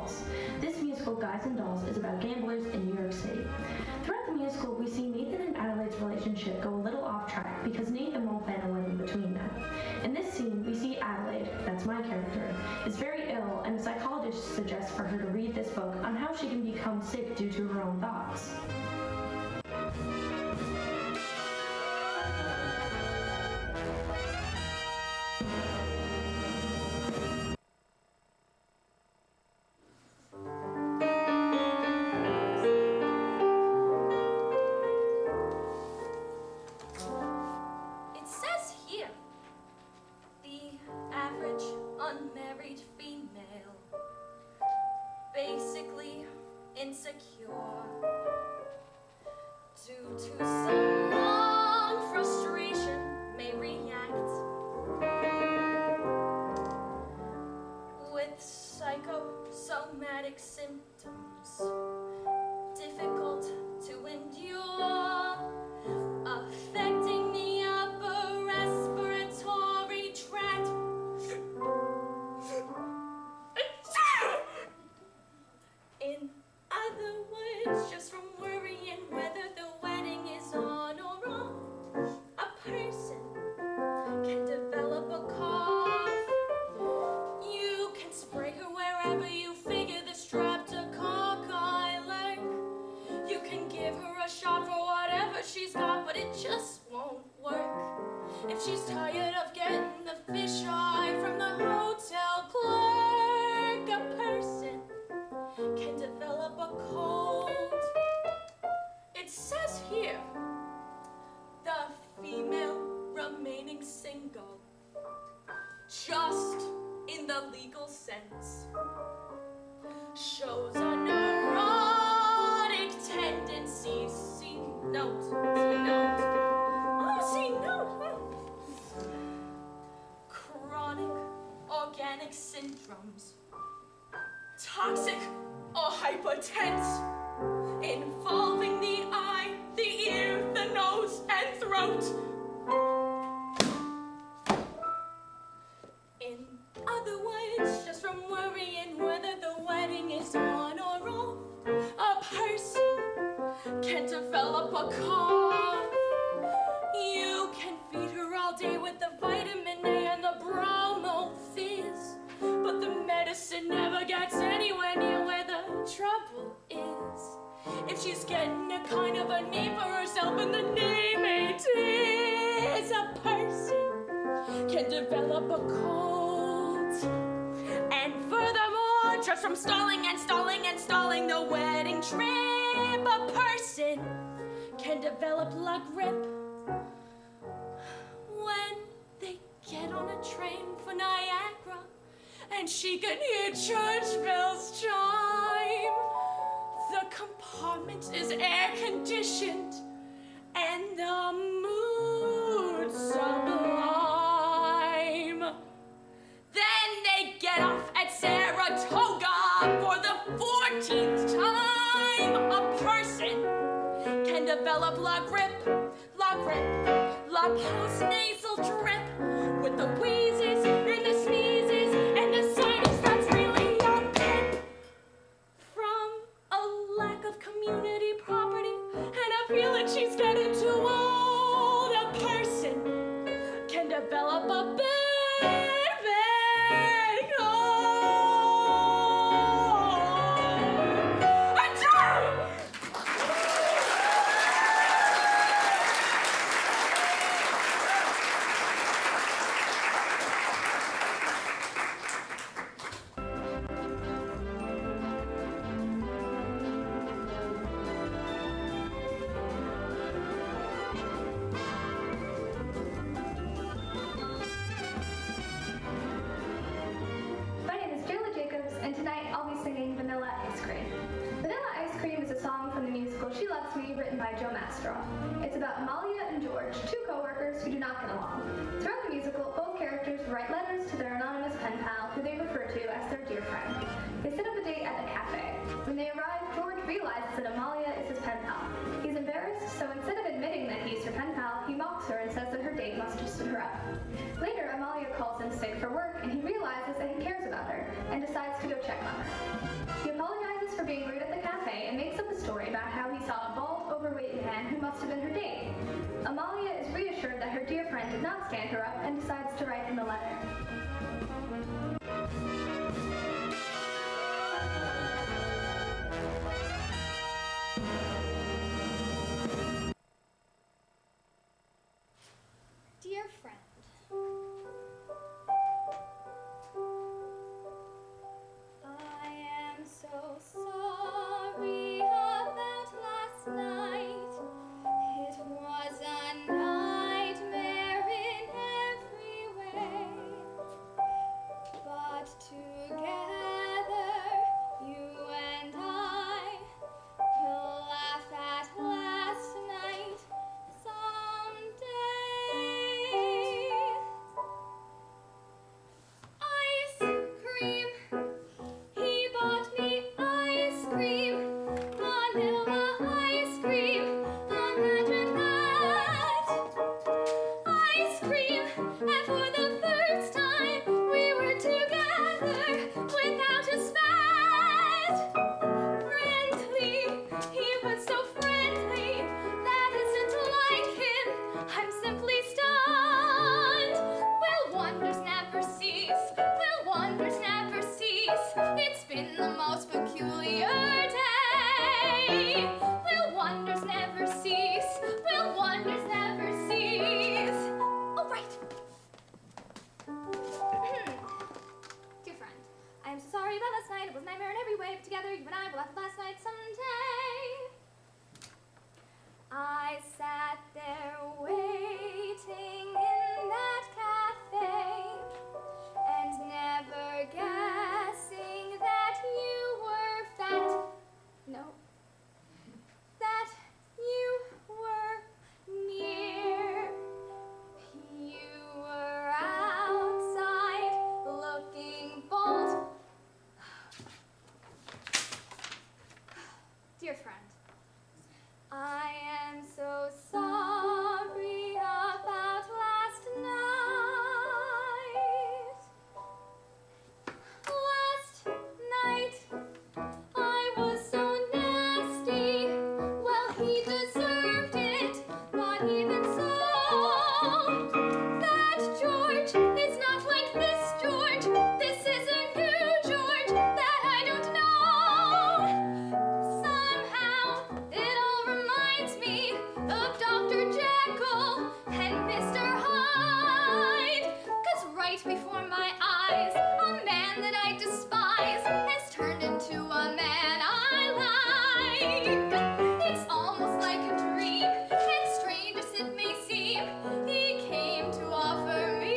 Dolls. This musical, Guys and Dolls, is about gamblers in New York City. Throughout the musical, we see Nathan and Adelaide's relationship go a little off track because Nathan won't plan a wedding between them. In this scene, we see Adelaide, that's my character, is very ill, and a psychologist suggests for her to read this book on how she can become sick due to her own thoughts. It says here, the average unmarried female, basically insecure, due to some long frustration, may react with psychosomatic symptoms, difficult to endure, affecting the upper respiratory tract. In other words, just from worrying whether the wedding is on or off, a person can develop a cough. You can spray her wherever you figure the streptococcus like. You can give her a shot for whatever she's got, but it just won't work. If she's tired of getting the fisheye from the hotel clerk, a person can develop a cold. It says here, the female remaining single, just in the legal sense, shows a neurotic tendency. See note, see note. Oh, see note. Chronic organic syndromes, toxic or hypertense, involving the eye, the ear, the nose, and throat. In other words, just from worrying whether the wedding is on or off, a person can develop a cough. You can feed her all day with the vitamin A and the bromo fizz, but the medicine never gets anywhere near where the trouble is. If she's getting a kind of a name for herself, and the name it is, a person can develop a cold. And furthermore, just from stalling and stalling and stalling the wedding trip, a person can develop la grippe when they get on a train for Niagara and she can hear church bells chime. The compartment is air conditioned and the mood sublime. Then they get off at Saratoga for the 14th time. A person can develop la grippe, la post-nasal drip, with the wheezes and the sneezes and the sinus that's really a pip, from a lack of community property and a feeling she's getting too old. A person can develop a bad cold. My name is Jayla Jacobs, and tonight I'll be singing Vanilla Ice Cream. Vanilla Ice Cream is a song from the musical She Loves Me, written by Joe Mastroff. It's about Amalia and George, two co-workers who do not get along. Throughout the musical, both characters write letters to their anonymous pen pal, who they refer to as their dear friend. They set up a date at the cafe. When they arrive, George realizes that Amalia is his pen pal. He's embarrassed, so instead of admitting that he's her pen pal, he mocks her and says that her date must have stood her up. Later, Amalia calls in sick for work, and he realizes that he cares about her and decides to go check on her. apologizes for being rude at the cafe and makes up a story about how he saw a bald, overweight man who must have been her date. Amalia is reassured that her dear friend did not stand her up and decides to write him a letter. Dear friend, I am so sorry about last night. It was a nightmare in every way. But together, you and I will laugh at last night someday. Ice cream. He bought me ice cream. Vanilla ice cream. Imagine that. Ice cream. And for the first time, we were together without a spat. Friendly. He was so friendly. That isn't like him. I'm simply stunned. Will wonders never cease? Will wonders never cease? It's been the most peculiar day. Will wonders never cease? Will wonders never cease? Oh, right. Dear friend, I am so sorry about last night. It was a nightmare in every way, but together you and I will laugh at last night someday. I sat there waiting in that cafe and never guessing that you were fat. No. That you were near. You were outside looking bold. Dear friend, I am so sorry about last night. Last night, I was so nasty. Well, he deserved it, but even so, that George is not like this George. This is a new George that I don't know. Somehow, it all reminds me of Dr. Jekyll and Mr. Hyde. 'Cause right before my eyes, a man that I despise has turned into a man I like. It's almost like a dream, and strange as it may seem, he came to offer me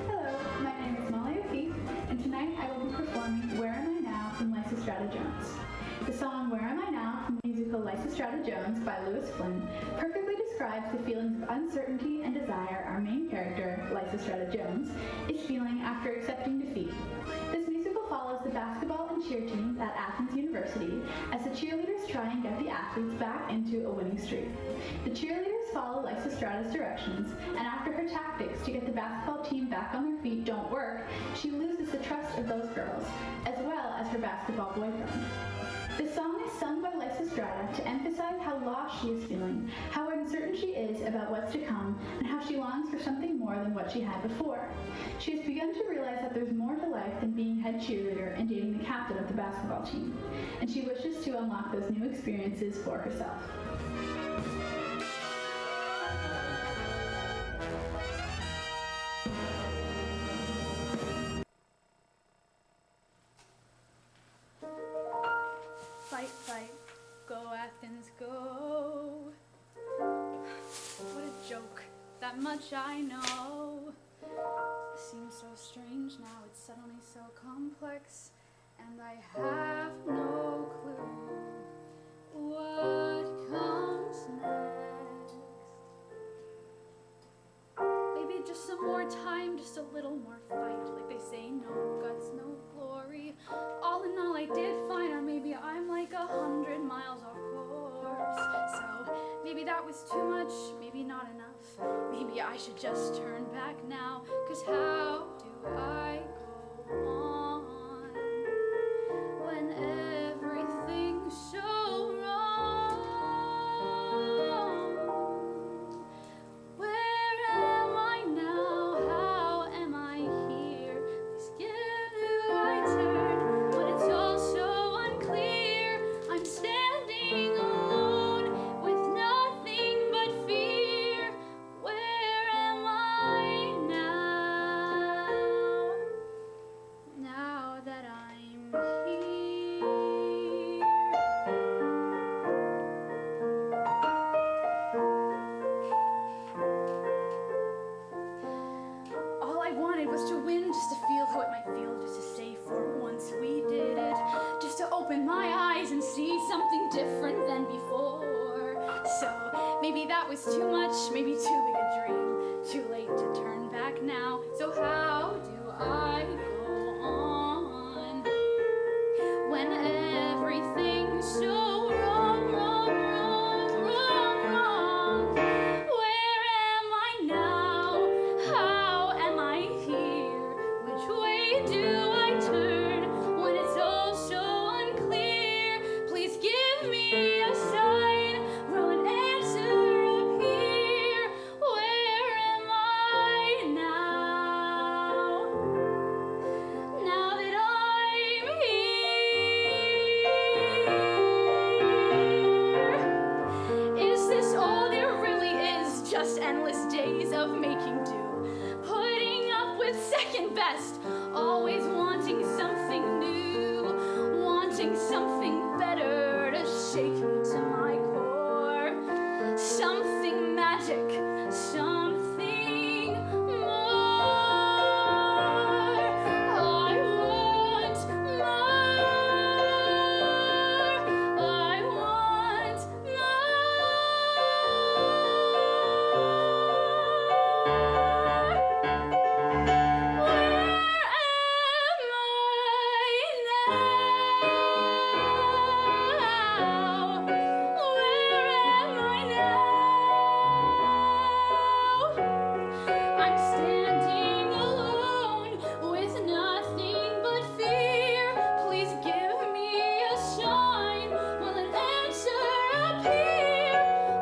Hello, my name is Molly O'Keefe, and tonight I will be performing Where Am I Now from Lysistrata Jones. The song Where Am I Now from the musical Lysistrata Jones by Lewis Flynn perfectly describes the feelings of uncertainty and desire our main character, Lysistrata Jones, is feeling after accepting defeat. This musical follows the basketball and cheer teams at Athens University as the cheerleaders try and get the athletes back into a winning streak. The cheerleaders follow Lysistrata's directions, and after her tactics to get the basketball team back on their feet don't work, she loses the trust of those girls, as well as her basketball boyfriend. The song is sung by Lysistrata to emphasize how lost she is feeling, how uncertain she is about what's to come, and how she longs for something more than what she had before. She has begun to realize that there's more to life than being head cheerleader and dating the captain of the basketball team, and she wishes to unlock those new experiences for herself. Fight, fight, go Athens, go. What a joke, that much I know. Seems so strange, now it's suddenly so complex, and I have no clue what comes next. Maybe just some more time, just a little more fight. Like they say, no guts, no glory. All in all, I did fine, or maybe I'm like 100 miles off course. So maybe that was too much, maybe not enough. Maybe I should just turn back now, 'cause how do I go on when everything's so wrong? Where am I now? How am I here? Please give do I turn when it's all so unclear? I'm standing alone with nothing but fear. Where am I now? Now that I'm here. All I wanted was to win, just to feel how it might feel, just to say for once we did it, just to open my eyes and see something different than before. So maybe that was too much, maybe too big a dream, too late to turn back now. So how do I go on when everything's so wrong, wrong, wrong, wrong, wrong? Where am I now? How am I here? Which way do I turn when it's all so unclear? Please give me a sign. Will an answer appear? Where am I now? Now that I'm here. Is this all there really is? Just endless days of making do, putting up with second best, always wanting something new, wanting something better to shake me to my core. Something magic, something more. I want more. I want I'm standing alone with nothing but fear. Please give me a sign. Will an answer appear?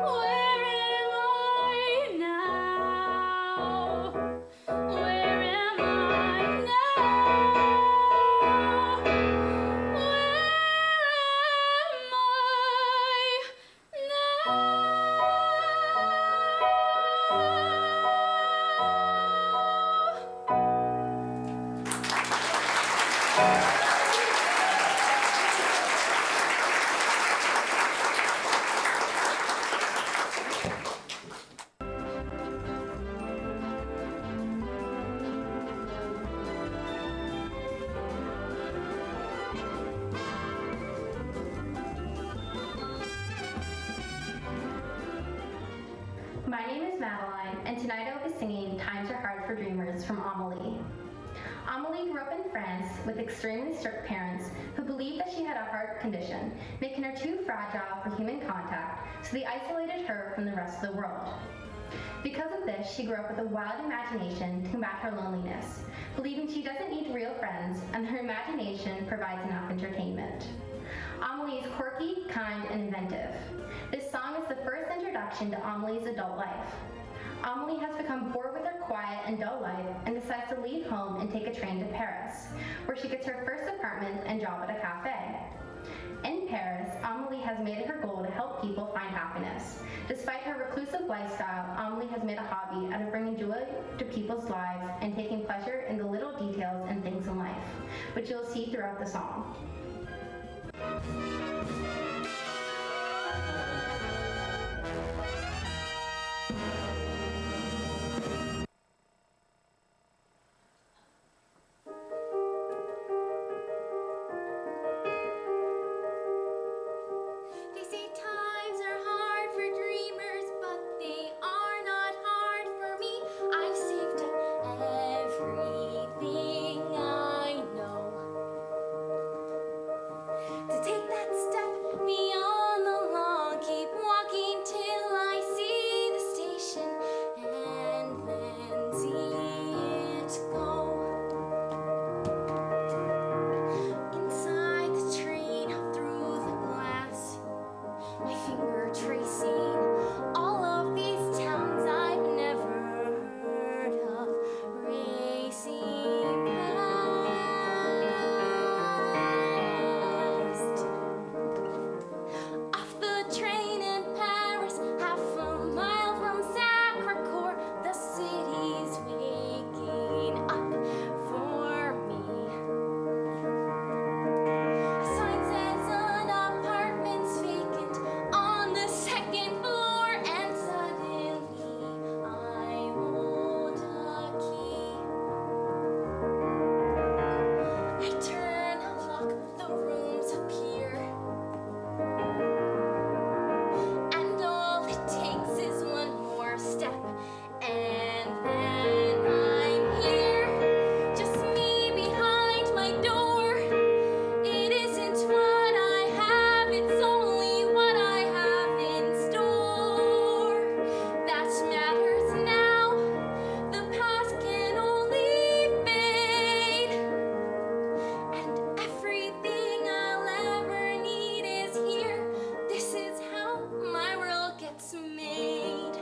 Where am I now? Where am I now? My name is Madeline, and tonight I'll be singing Times Are Hard for Dreamers from Amélie. Amélie grew up in France with extremely strict parents who believed that she had a heart condition, making her too fragile for human contact, so they isolated her from the rest of the world. Because of this, she grew up with a wild imagination to combat her loneliness, believing she doesn't need real friends and her imagination provides enough entertainment. Amélie is quirky, kind, and inventive. This song is the first introduction to Amélie's adult life. Amélie has become bored with her quiet and dull life and decides to leave home and take a train to Paris, where she gets her first apartment and job at a cafe. In Paris, Amélie has made it her goal to help people find happiness. Despite her reclusive lifestyle, Amélie has made a hobby out of bringing joy to people's lives and taking pleasure in the little details and things in life, which you'll see throughout the song. They say times are hard for dreamers, but they are not hard for me. I've saved up everything I know to take that step beyond the law. Keep walking till I see the station and then see it go. Inside the train, through the glass, my finger tracing all of these towns I've never heard of, racing past. Off the train in Paris, half a mile from Sacré-Cœur, the city's waking up for me. A sign says an apartment's vacant on the second floor, and suddenly I hold a key. I turn a lock, the rooms appear, and all it takes is one more step, and then I'm here, just me behind my door. It isn't what I have, it's only what I have in store that matters now. The past can only fade, and everything I'll ever need is here. This is how my world gets made.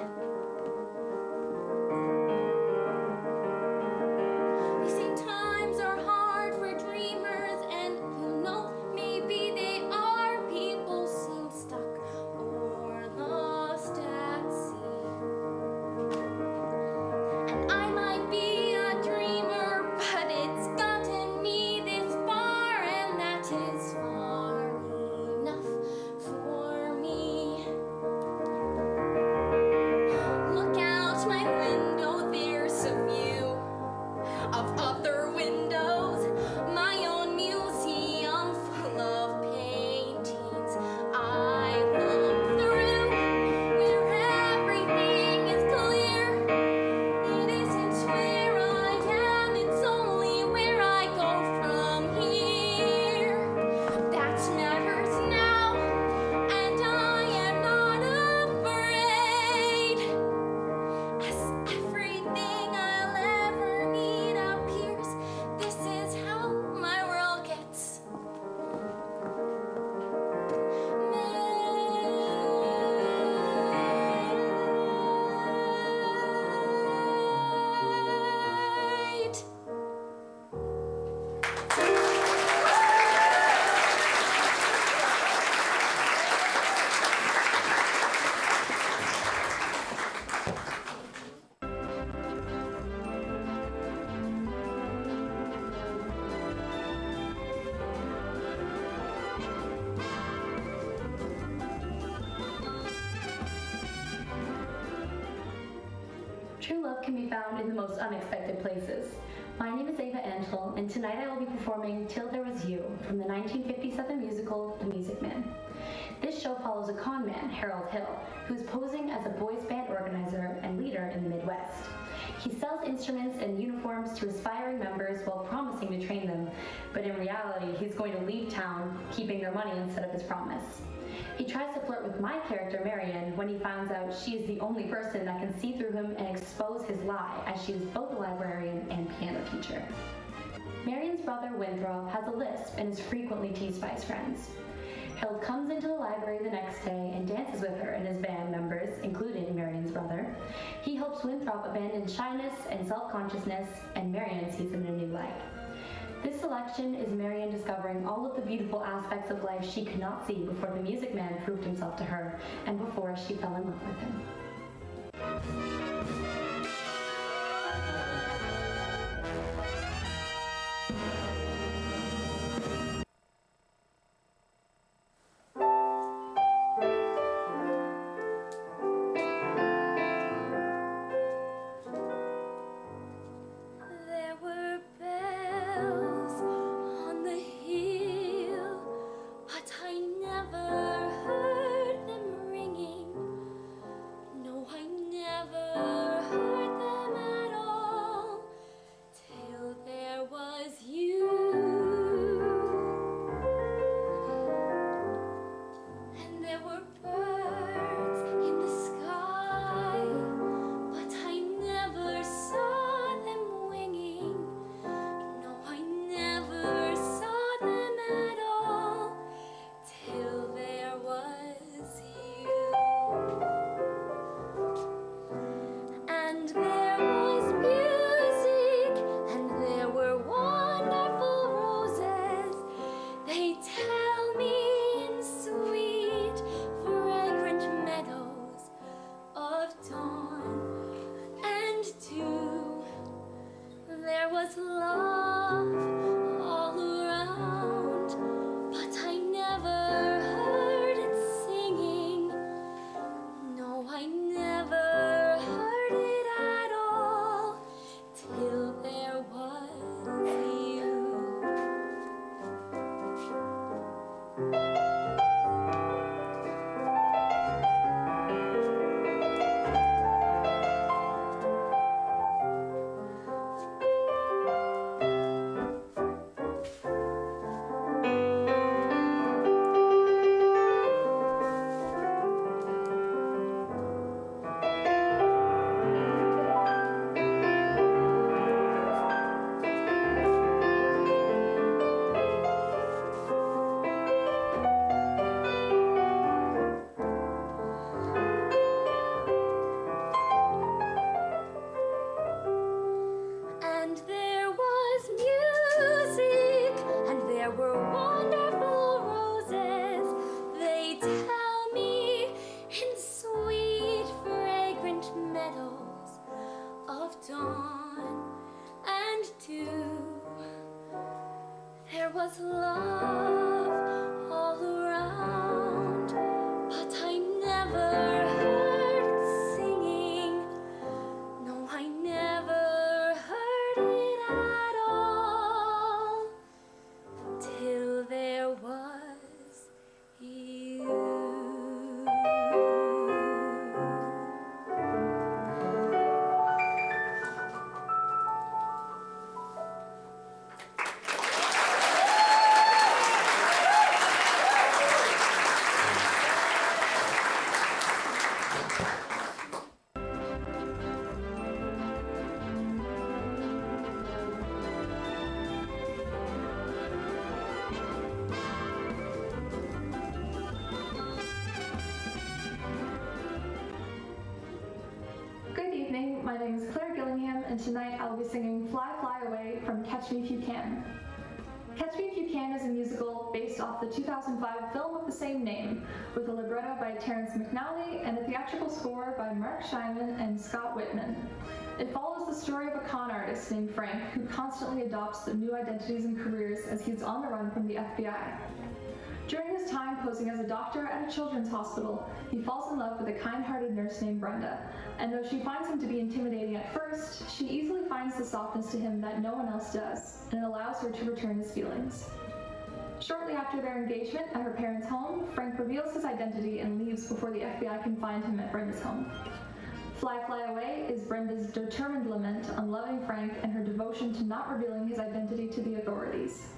They say times are hard for dreamers, and who knows, maybe they are. People seem stuck or lost at sea. And I might be a dreamer, but it's gotten me this far, and that is far enough for me. Look out my window, there's a view of other windows, my own museum full of paintings I look through, where everything is clear. It isn't where I am, it's only where I go from here that matters now, and I am not afraid, as everything I'll ever need appears. This is how my world gets made. True love can be found in the most unexpected places. My name is Ava Angel, and tonight I will be performing Till There Was You from the 1957 musical The Music Man. This show follows a con man, Harold Hill, who is posing as a boys band organizer and leader in the Midwest. He sells instruments and uniforms to aspiring members while promising to train them, but in reality, he's going to leave town, keeping their money instead of his promise. He tries to flirt with my character, Marion, when he finds out she is the only person that can see through him and expose his lie, as she is both a librarian and piano teacher. Marion's brother, Winthrop, has a lisp and is frequently teased by his friends. Harold comes into the library the next day and dances with her and his band members, including Marion's brother. He helps Winthrop abandon shyness and self-consciousness, and Marion sees him in a new light. This selection is Marion discovering all of the beautiful aspects of life she could not see before the Music Man proved himself to her, and before she fell in love with him. There were bells on the hill, but I never heard name is Claire Gillingham, and tonight I will be singing Fly, Fly Away from Catch Me If You Can. Catch Me If You Can is a musical based off the 2005 film of the same name, with a libretto by Terrence McNally and a theatrical score by Mark Scheinman and Scott Whitman. It follows the story of a con artist named Frank who constantly adopts new identities and careers as he's on the run from the FBI. During his time posing as a doctor at a children's hospital, he falls in love with a kind-hearted nurse named Brenda, and though she finds him to be intimidating at first, she easily finds the softness to him that no one else does, and it allows her to return his feelings. Shortly after their engagement at her parents' home, Frank reveals his identity and leaves before the FBI can find him at Brenda's home. Fly, Fly Away is Brenda's determined lament on loving Frank and her devotion to not revealing his identity to the authorities.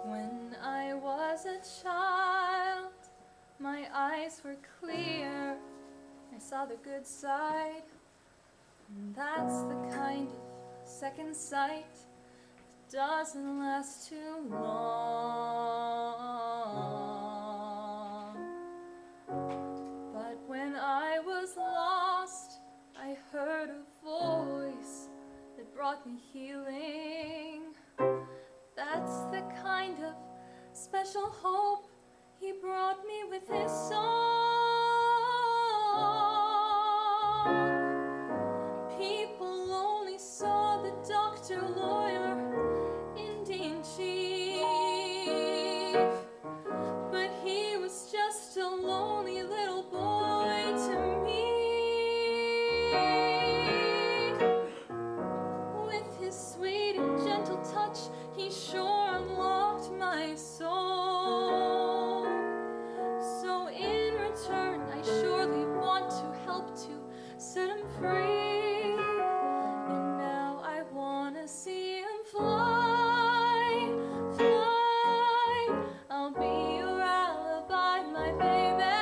When I was a child, my eyes were clear. I saw the good side, and that's the kind of second sight that doesn't last too long. But when I was lost, I heard a voice that brought me healing. That's the kind of special hope he brought me with his song. People only saw the doctor, lawyer, Indian chief, but he was just a lonely little boy to me. With his sweet and gentle touch, he sure unlocked my soul. So in return, I surely want to help to set him free. And now I wanna see him fly, fly. I'll be your alibi, my baby.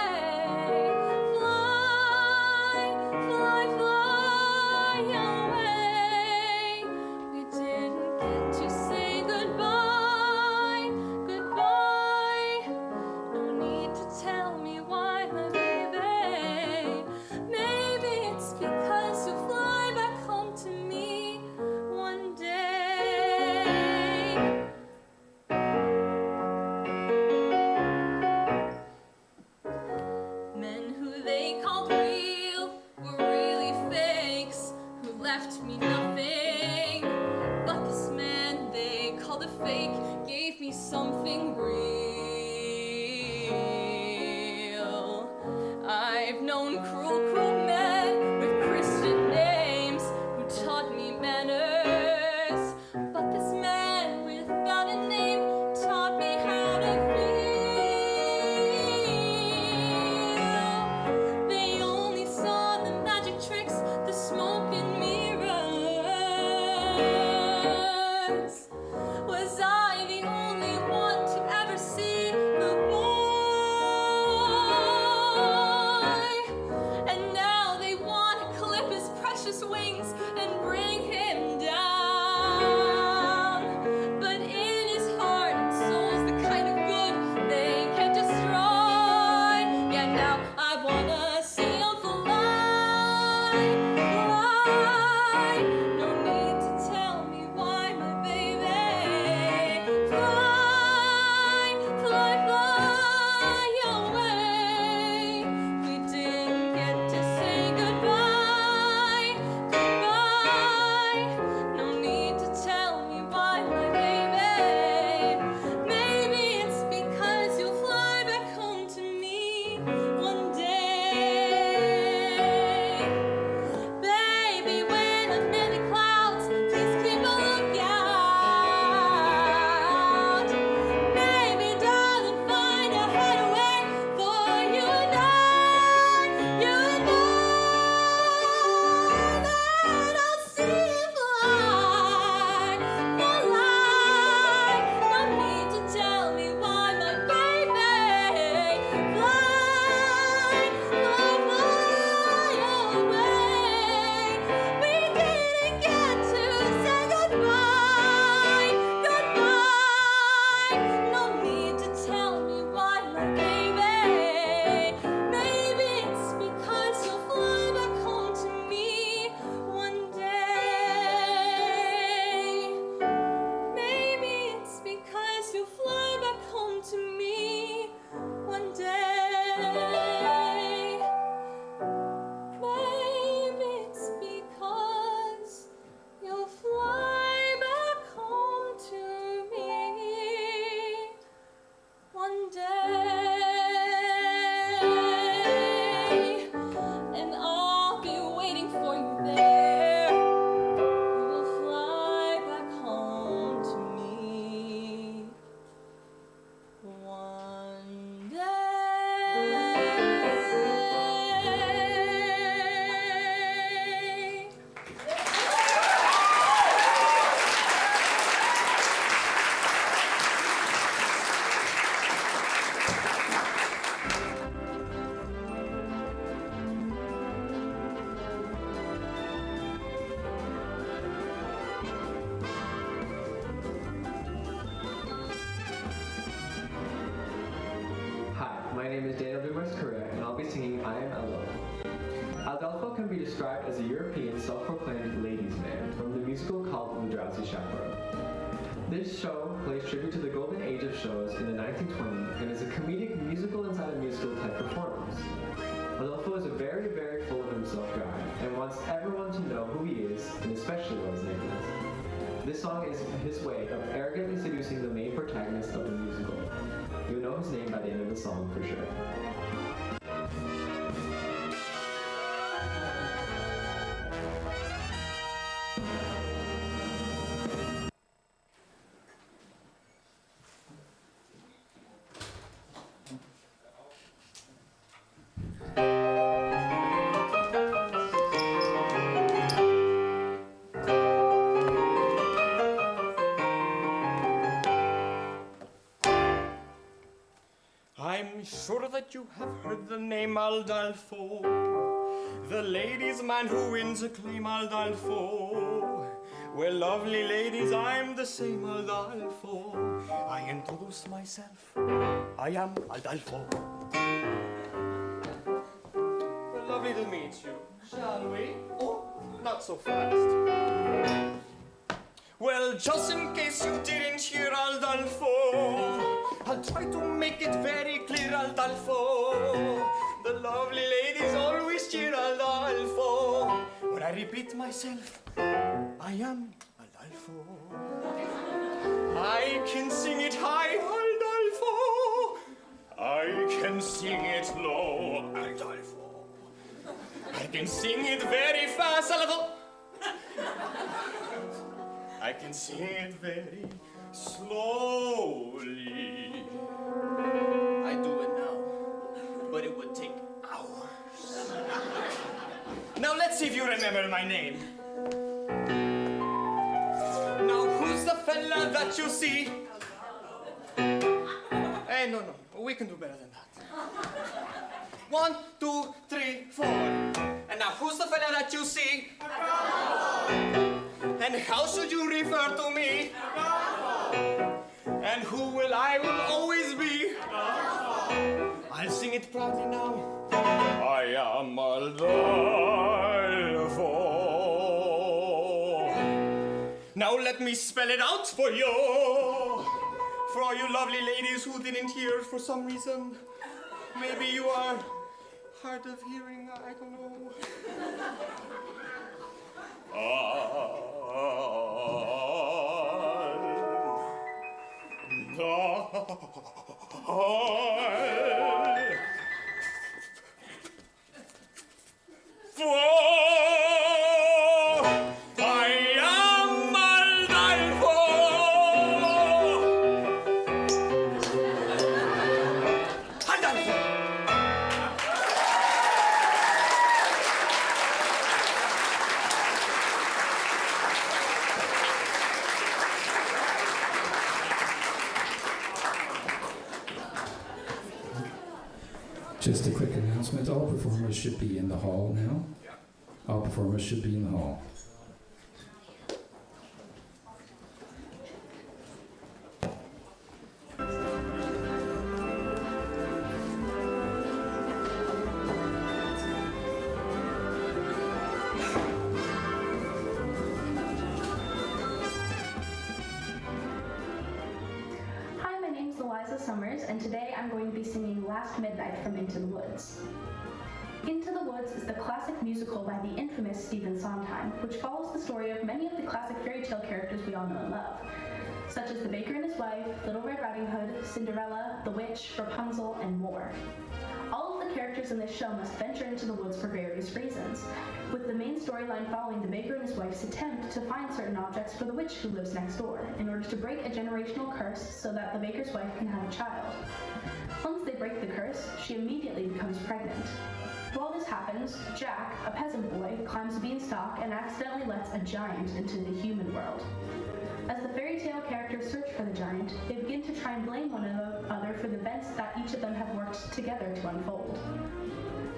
Fly, fly, fly away. We didn't get to say goodbye, goodbye. No need to tell me why, my baby. Maybe it's because you'll fly back home to me one day. Men who they called real were really fakes, who left me nothing. But this man they called a fake gave me something real. I've known cruel, cruel men with Christian names who taught me manners. But this man without a name taught me how to feel. They only saw the magic tricks, the smoke and mirrors. Was I the only one to ever see the boy? And be singing I Am Adolfo. Adolfo can be described as a European self-proclaimed ladies' man from the musical called The Drowsy Chaperone. This show plays tribute to the golden age of shows in the 1920s and is a comedic musical inside a musical type performance. Adolfo is a very, very full of himself guy and wants everyone to know who he is and especially what his name is. This song is his way of arrogantly seducing the main protagonist of the musical. You'll know his name by the end of the song for sure. I'm sure that you have heard the name Adolfo, the ladies' man who wins acclaim Adolfo. Well, lovely ladies, I'm the same Adolfo. I introduce myself, I am Adolfo. Well, lovely to meet you, shall we? Oh, not so fast. Well, just in case you didn't hear Adolfo, I'll try to make it very clear, Adolfo. The lovely ladies always cheer Adolfo. When I repeat myself, I am Adolfo. I can sing it high, Adolfo. I can sing it low, Adolfo. I can sing it very fast, Adolfo. I can sing it very slowly. I do it now, but it would take hours. Now let's see if you remember my name. Now who's the fella that you see? Hey, no, we can do better than that. 1, 2, 3, 4. And now who's the fella that you see? And how should you refer to me? And who will I always be? I'll sing it proudly now. I am Adolfo. Now let me spell it out for you. For all you lovely ladies who didn't hear for some reason. Maybe you are hard of hearing, I don't know. Just a quick announcement, all performers should be in the hall now. All performers should be in the hall. And today I'm going to be singing Last Midnight from Into the Woods. Into the Woods is the classic musical by the infamous Stephen Sondheim, which follows the story of many of the classic fairy tale characters we all know and love, such as the Baker and his Wife, Little Red Riding Hood, Cinderella, the Witch, Rapunzel, and more. All of the characters in this show must venture into the woods for various reasons, with the main storyline following the Baker and his wife's attempt to find certain objects for the witch who lives next door, in order to break a generational curse so that the baker's wife can have a child. Once they break the curse, she immediately becomes pregnant. While this happens, Jack, a peasant boy, climbs a beanstalk and accidentally lets a giant into the human world. As the fairy tale characters search for the giant, they begin to try and blame one another for the events that each of them have worked together to unfold.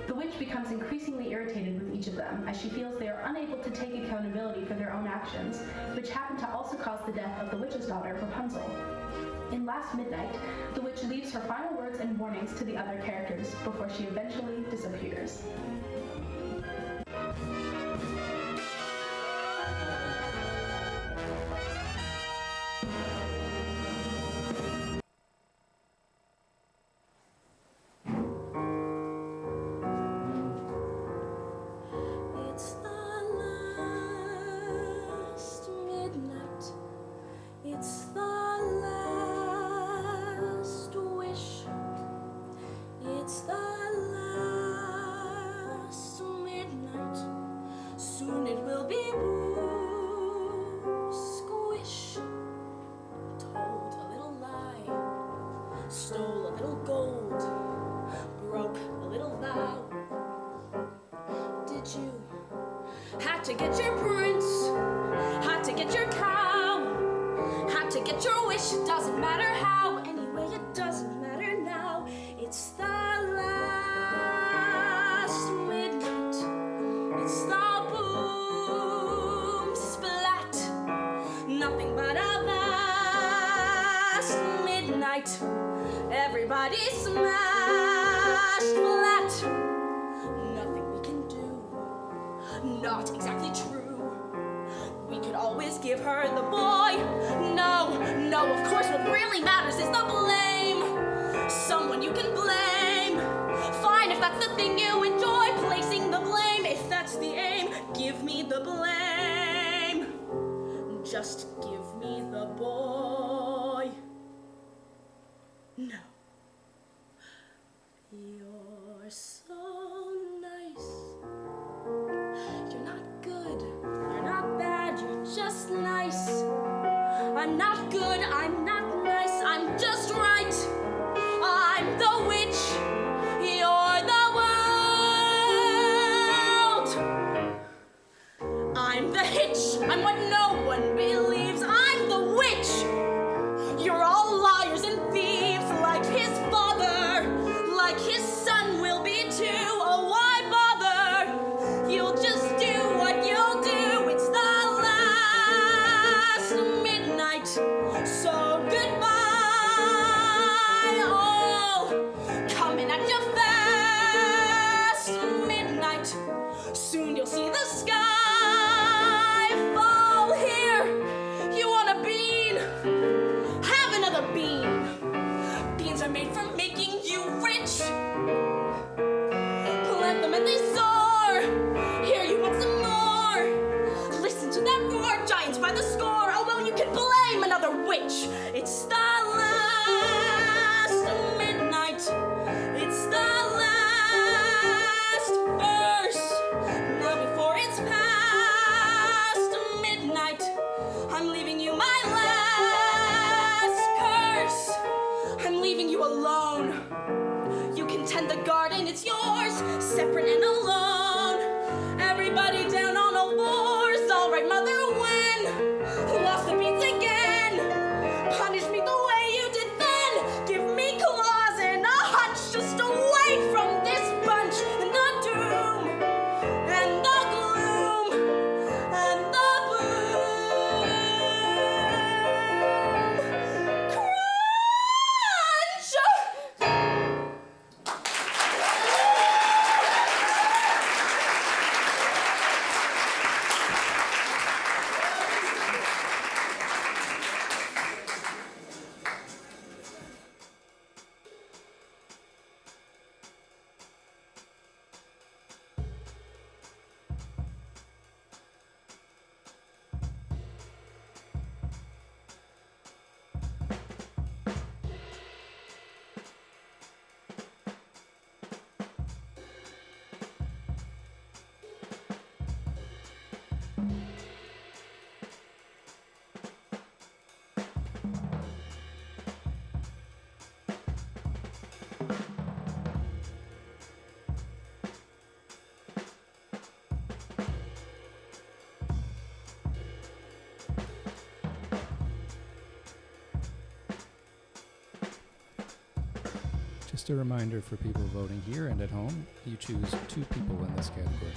The witch becomes increasingly irritated with each of them, as she feels they are unable to take accountability for their own actions, which happen to also cause the death of the witch's daughter, Rapunzel. In Last Midnight, the witch leaves her final words words and warnings to the other characters before she eventually disappears. It's the last midnight. It's the last wish. It's the last midnight. Soon it will be boo squish. Told a little lie. Stole a little gold. Broke a little vow. Did you? Had to get your prince, had to get your cow, had to get your wish, it doesn't matter how, anyway it doesn't matter now. It's the last midnight, it's the boom splat, nothing but a vast midnight, everybody smashed flat. Nothing we can do, not exactly true. We could always give her the boy. No, no, of course what really matters is the blame. Someone you can blame. Fine if that's the thing you enjoy, placing the blame. If that's the aim, give me the blame. Just give me the boy. No. You're so nice. You're not good, you're not bad, you're just nice. I'm not good, I'm not nice, I'm just right. I'm the witch, you're the world. I'm the hitch, I'm what no one believes. I'm the witch. You're all liars and thieves, like his father, like his son will be too. Oh, why bother? You'll just do what you'll do. It's the last midnight, so goodbye. Oh, coming at you fast, midnight. Soon you'll see the sky fall here. You want a bean? Have another bean. Beans are made for making you rich. Plant them and they soar. Here you want some more. Listen to that roar, giants by the score. Oh well, you can blame another witch. It's the last midnight. It's the last verse. Now before it's past midnight, I'm leaving you my last curse. I'm leaving you alone. You can tend the garden, it's yours, separate and alone. Everybody down on all fours. All right, mother, when? Lost the beans again. Punish me the way you did then. Give me claws and a hunch just away from this bunch and the doom and the gloom and the boom. Crunch! Just a reminder for people voting here and at home, you choose 2 people in this category.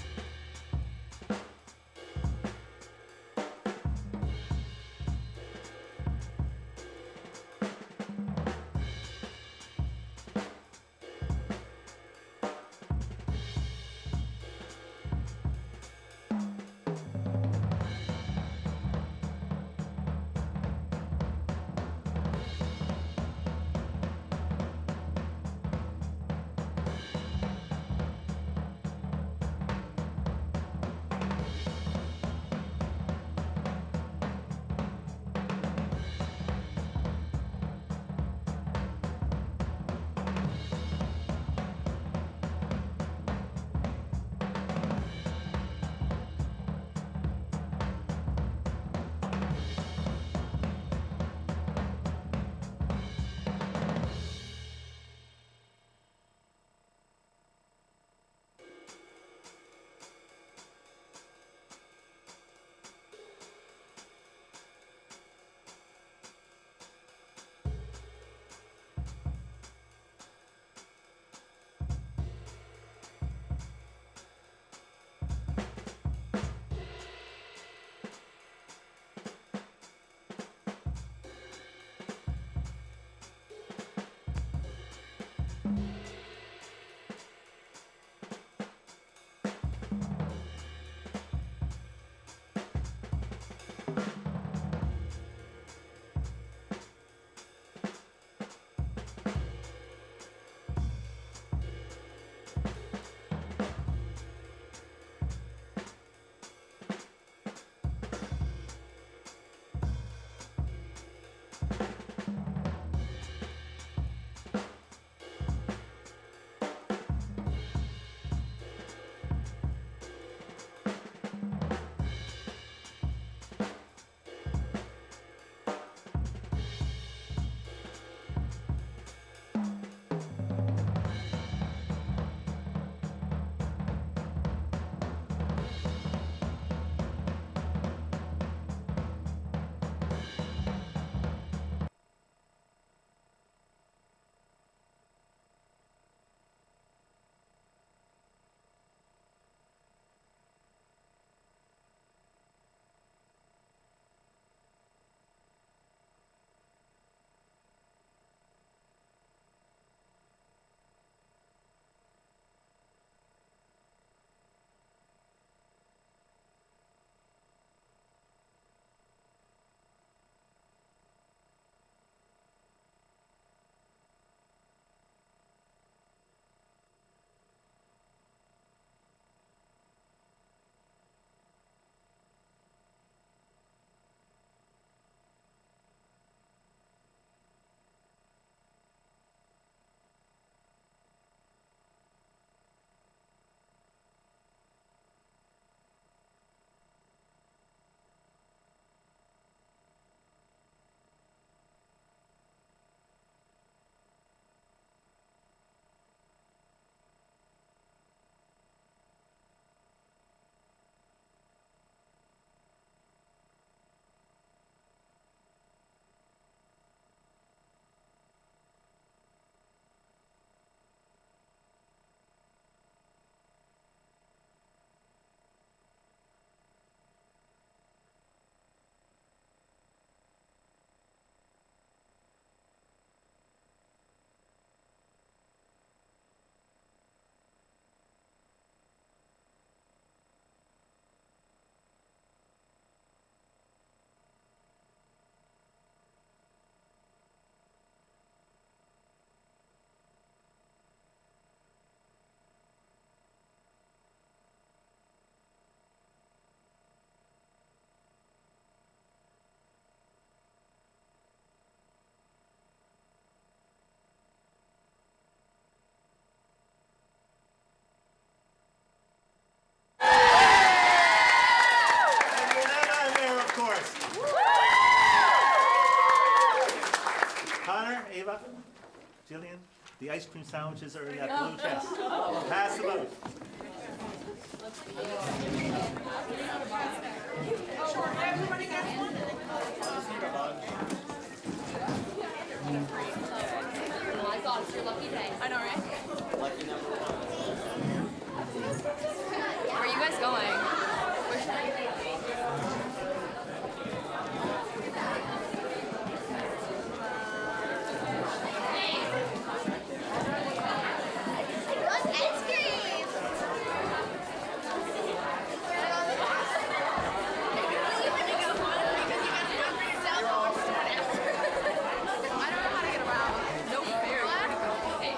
ice cream sandwiches are in that blue chest. Pass them out. Sure, everybody gets one. Oh my God, it's your lucky day. I know, right? Lucky number one. Where are you guys going? Where should I go? Ice cream! I don't know how to get around. No fair. Where to go? Hey.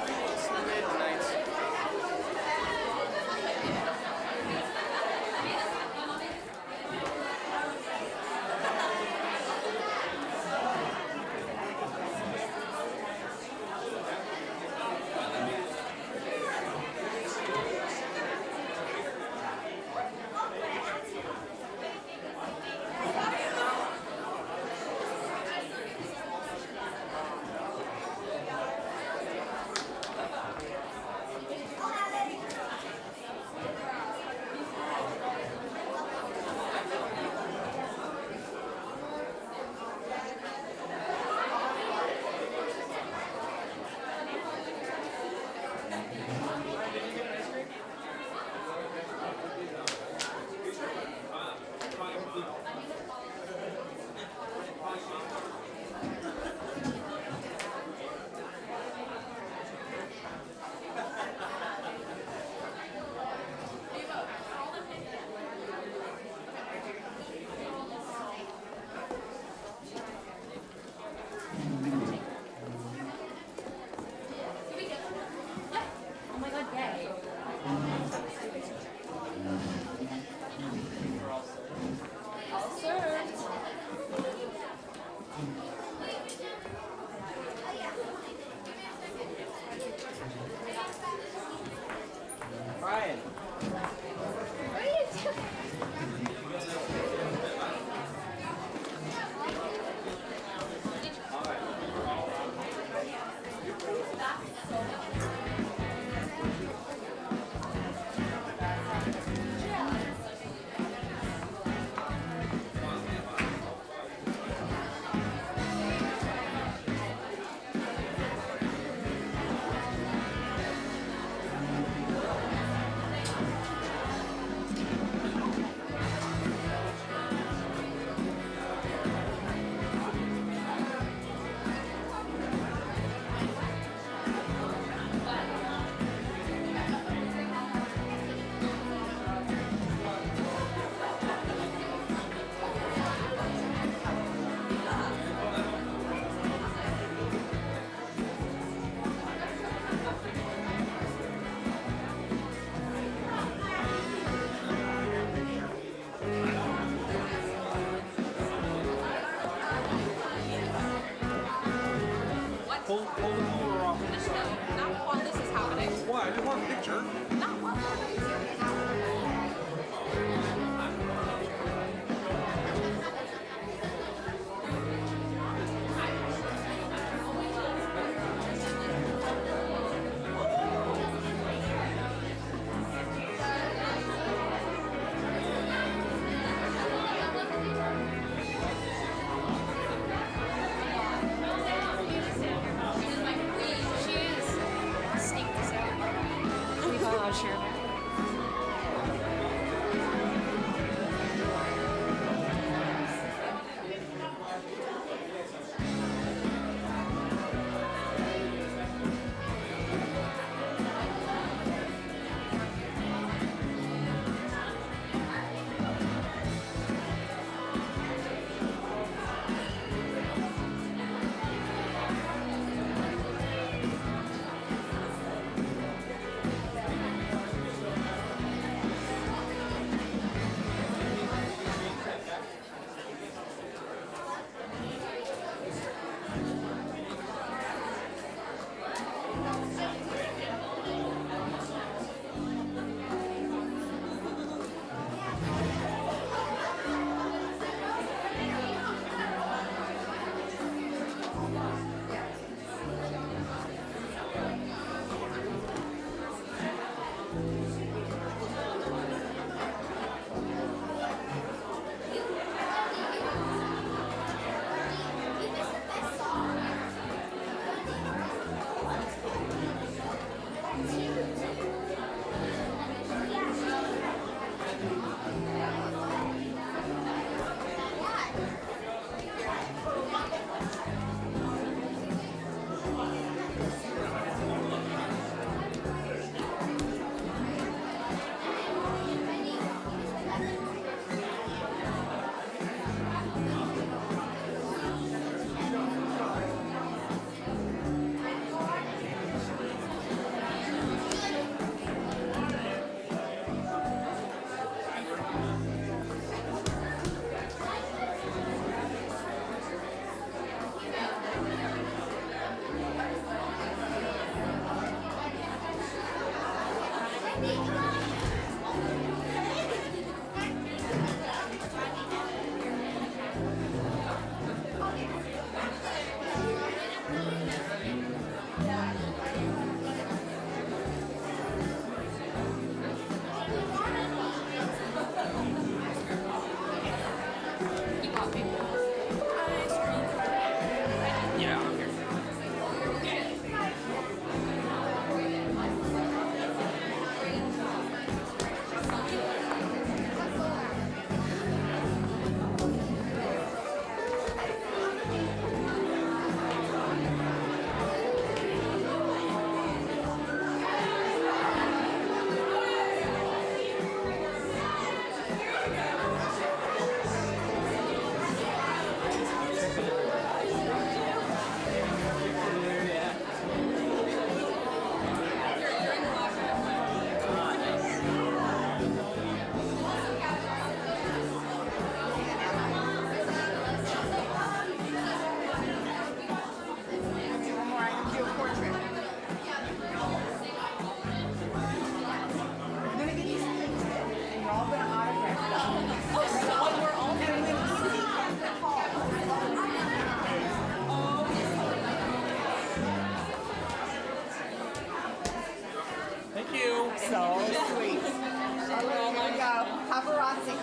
paparazzi.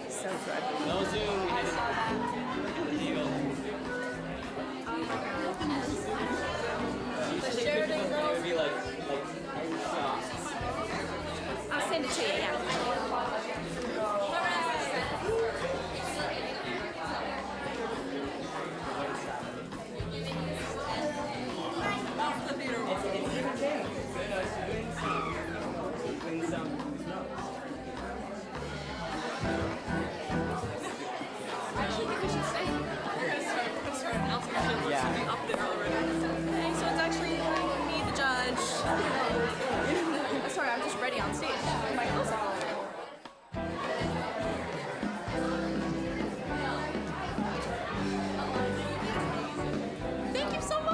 So good. No Zoom. The Sheridan It would be like I'll send it to you, yeah. Okay, so it's actually me, the judge. Sorry, I'm just ready on stage. My clothes on. Thank you so much.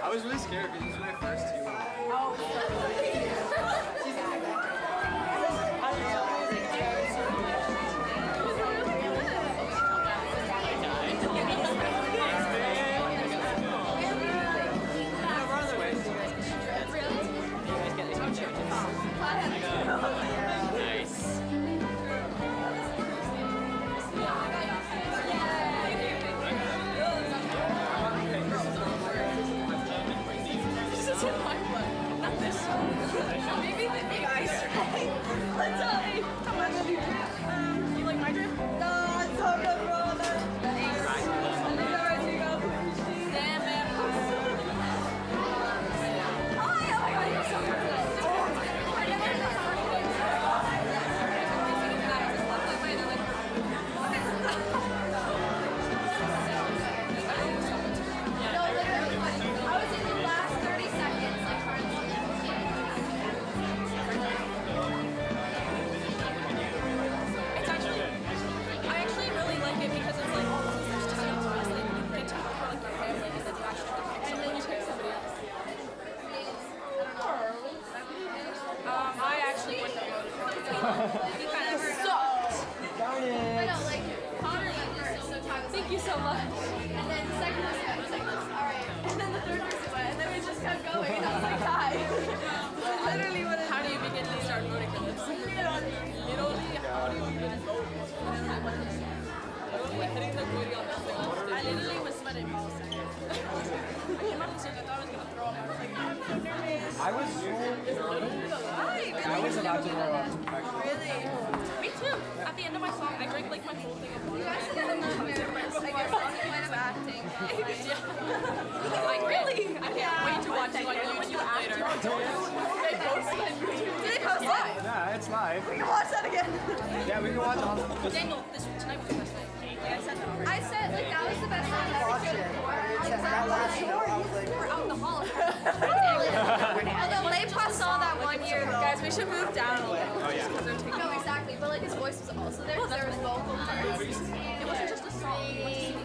I was really scared because this is my first two. Thank you so much. And then the second person went, alright. And then the third person went, and then we just kept going. And I was like, hi. Literally, how do you begin to start voting for this? Literally, how do you begin to vote? I literally was sweating all the time. I came up to stage, I thought I was going to throw up. I was like, I'm so nervous. I was about to throw up. Really? Me too. At the end of my song, I drank like my whole thing of water. You guys did acting. Like, really? I can't wait to watch it on YouTube later. They post it. Did they post it? Yeah, it's live. We can watch that again. Yeah, we can watch all of it. Daniel, tonight was the best night. I said that already. I said, like, that was the best night I've ever seen before. We were out in the hall. Although Lepa saw that one year. Guys, we should move down a little. Oh, yeah. No, exactly. But, like, his voice was also there. There was vocal parts. It wasn't just a song. It was just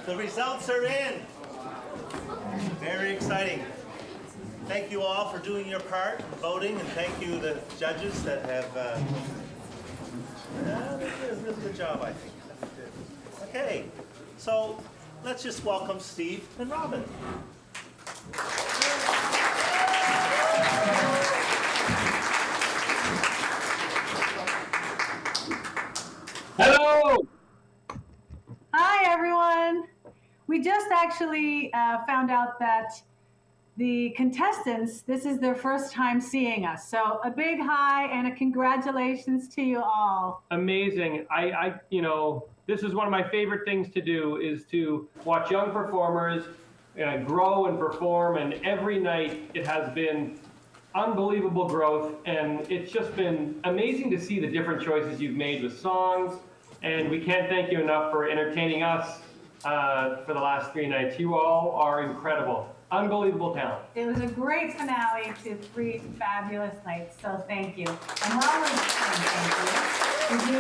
The results are in. Very exciting. Thank you all for doing your part, voting, and thank you the judges that have they did a really good job, I think. Okay, so let's just welcome Steve and Robin. Hello! Hi, everyone. We just actually found out that the contestants, this is their first time seeing us. So a big hi and a congratulations to you all. Amazing. I this is one of my favorite things to do, is to watch young performers grow and perform, and every night it has been unbelievable growth, and it's just been amazing to see the different choices you've made with songs, and we can't thank you enough for entertaining us for the last 3 nights. You all are incredible. Unbelievable talent. It was a great finale to 3 fabulous nights, so thank you. And while we're saying thank you,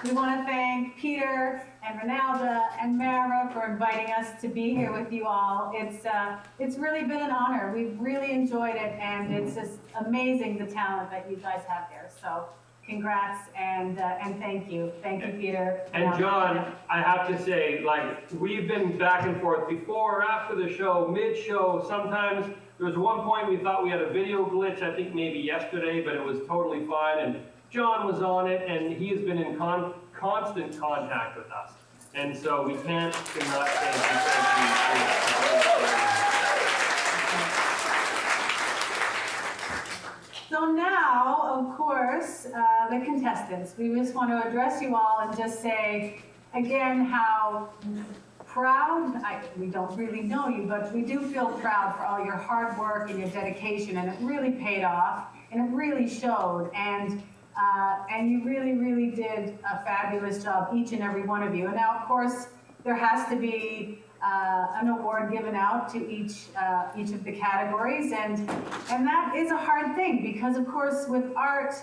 we want to thank Peter and Ronalda and Mara for inviting us to be here with you all. It's really been an honor. We've really enjoyed it, and it's just amazing the talent that you guys have here. So congrats and thank you. Thank you, Peter. And John, I have to say, like, we've been back and forth before or after the show, mid-show. Sometimes there was one point we thought we had a video glitch, I think maybe yesterday, but it was totally fine. And John was on it, and he has been in constant contact with us. And so we can't not thank you. So now, of course, the contestants. We just want to address you all and just say again how proud, we don't really know you, but we do feel proud for all your hard work and your dedication, and it really paid off, and it really showed, and you really, really did a fabulous job, each and every one of you. And now, of course, there has to be an award given out to each of the categories, and that is a hard thing because, of course, with art,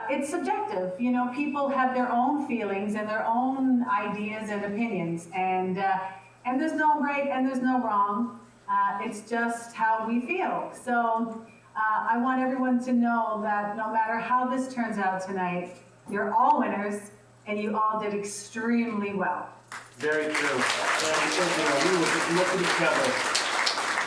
it's subjective. You know, people have their own feelings and their own ideas and opinions, and there's no right and there's no wrong. It's just how we feel. So I want everyone to know that no matter how this turns out tonight, you're all winners, and you all did extremely well. Very true. And we were just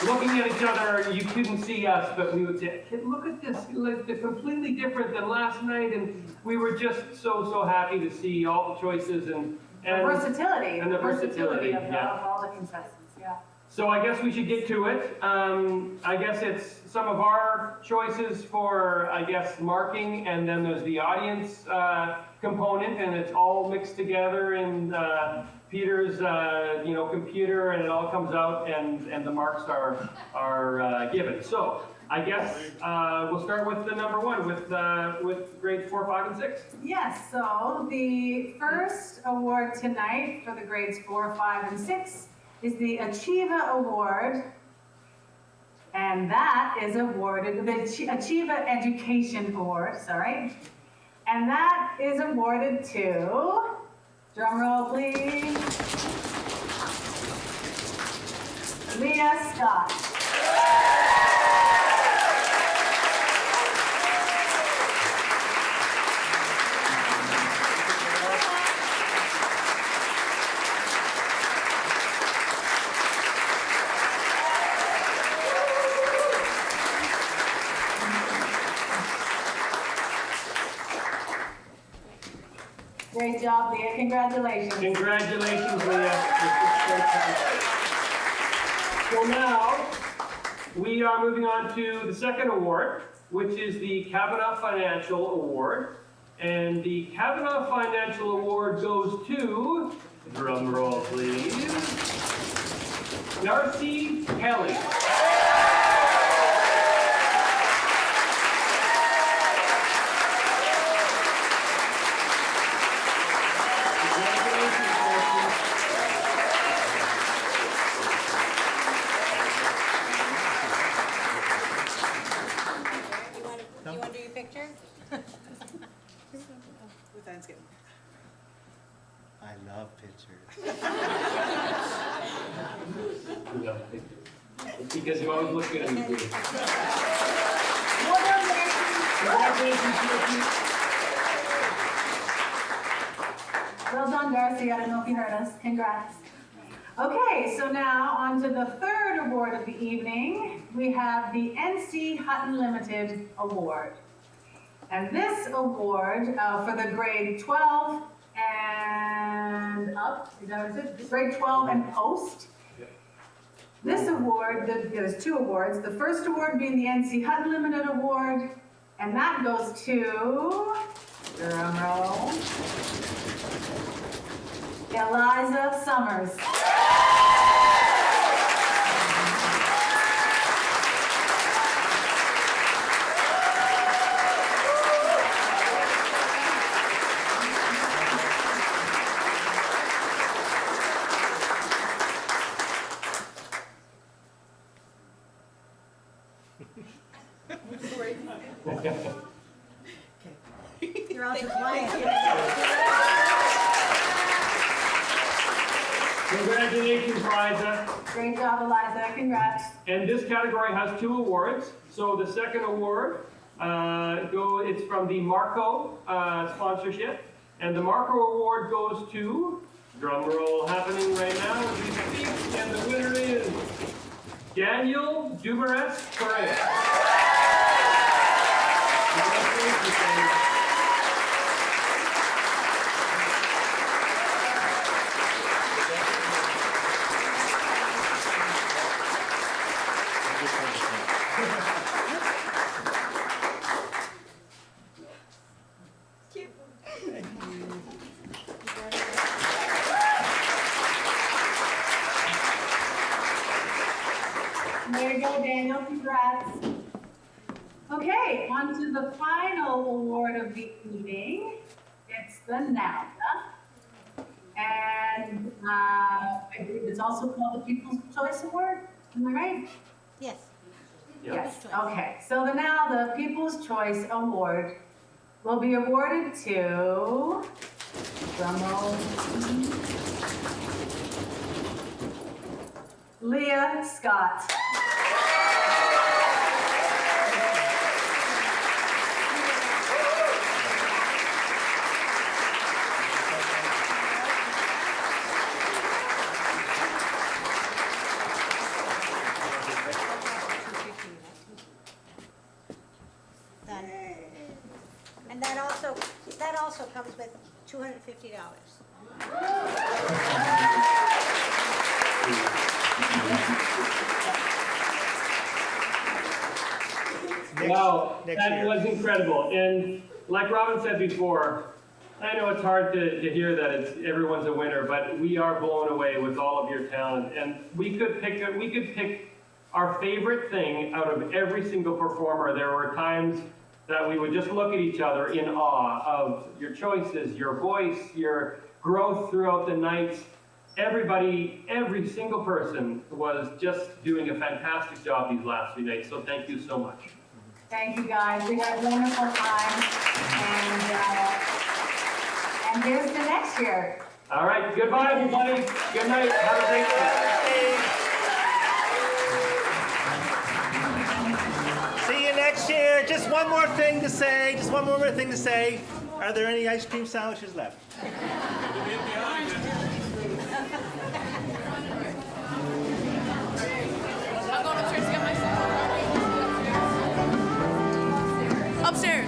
looking at each other. You couldn't see us, but we would say, look at this, like, they're completely different than last night, and we were just so happy to see all the choices and the versatility. And the versatility of all the contestants, yeah. So I guess we should get to it. I guess it's some of our choices for, I guess, marking, and then there's the audience component, and it's all mixed together in Peter's computer, and it all comes out, and the marks are given. So I guess we'll start with the number 1 with grades 4, 5, and 6. Yes. So the first award tonight for the grades 4, 5, and 6 is the Achieva Award, and that is awarded, the Achieva Education Award, sorry, and that is awarded to, drum roll please, Leah Scott. Great job, Leah. Congratulations. Congratulations, Leah. So now, we are moving on to the second award, which is the Kavanaugh Financial Award. And the Kavanaugh Financial Award goes to, drum roll please, Darcy Kelly. I love pictures. No, because you always look good at me. Well done, Darcy. I don't know if you heard us. Congrats. Okay, so now on to the third award of the evening. We have the NC Hutton Limited Award. And this award for the grade 12 and up, is that what it is? Grade 12 and post. This award, there's two awards. The first award being the NC Hutton Limited Award, and that goes to, drum roll, Eliza Summers. You're all too quiet. Congratulations, Eliza. Great job, Eliza. Congrats. And this category has 2 awards. So the second award, it's from the Marco sponsorship. And the Marco Award goes to, drum roll happening right now as we speak, and the winner is Daniel Dumares Correa. Congratulations, Daniel. There you go, Daniel. Congrats. Okay, on to the final award of the evening. It's the NALDA. And I believe it's also called the People's Choice Award. Am I right? Yes. Yes. Okay. So the NALDA People's Choice Award will be awarded to, drum roll, Leah Scott. Done. And that also comes with $250. Wow, next that year. was incredible. And like Robin said before, I know it's hard to hear that everyone's a winner, but we are blown away with all of your talent. And we could pick our favorite thing out of every single performer. There were times that we would just look at each other in awe of your choices, your voice, your growth throughout the nights. Everybody, every single person was just doing a fantastic job these last few nights. So thank you so much. Thank you, guys. We had a wonderful time. And here's to next year. All right, goodbye, everybody. Good night. Have a great day. See you next year. Just one more thing to say. Are there any ice cream sandwiches left? I'm going upstairs to get my upstairs.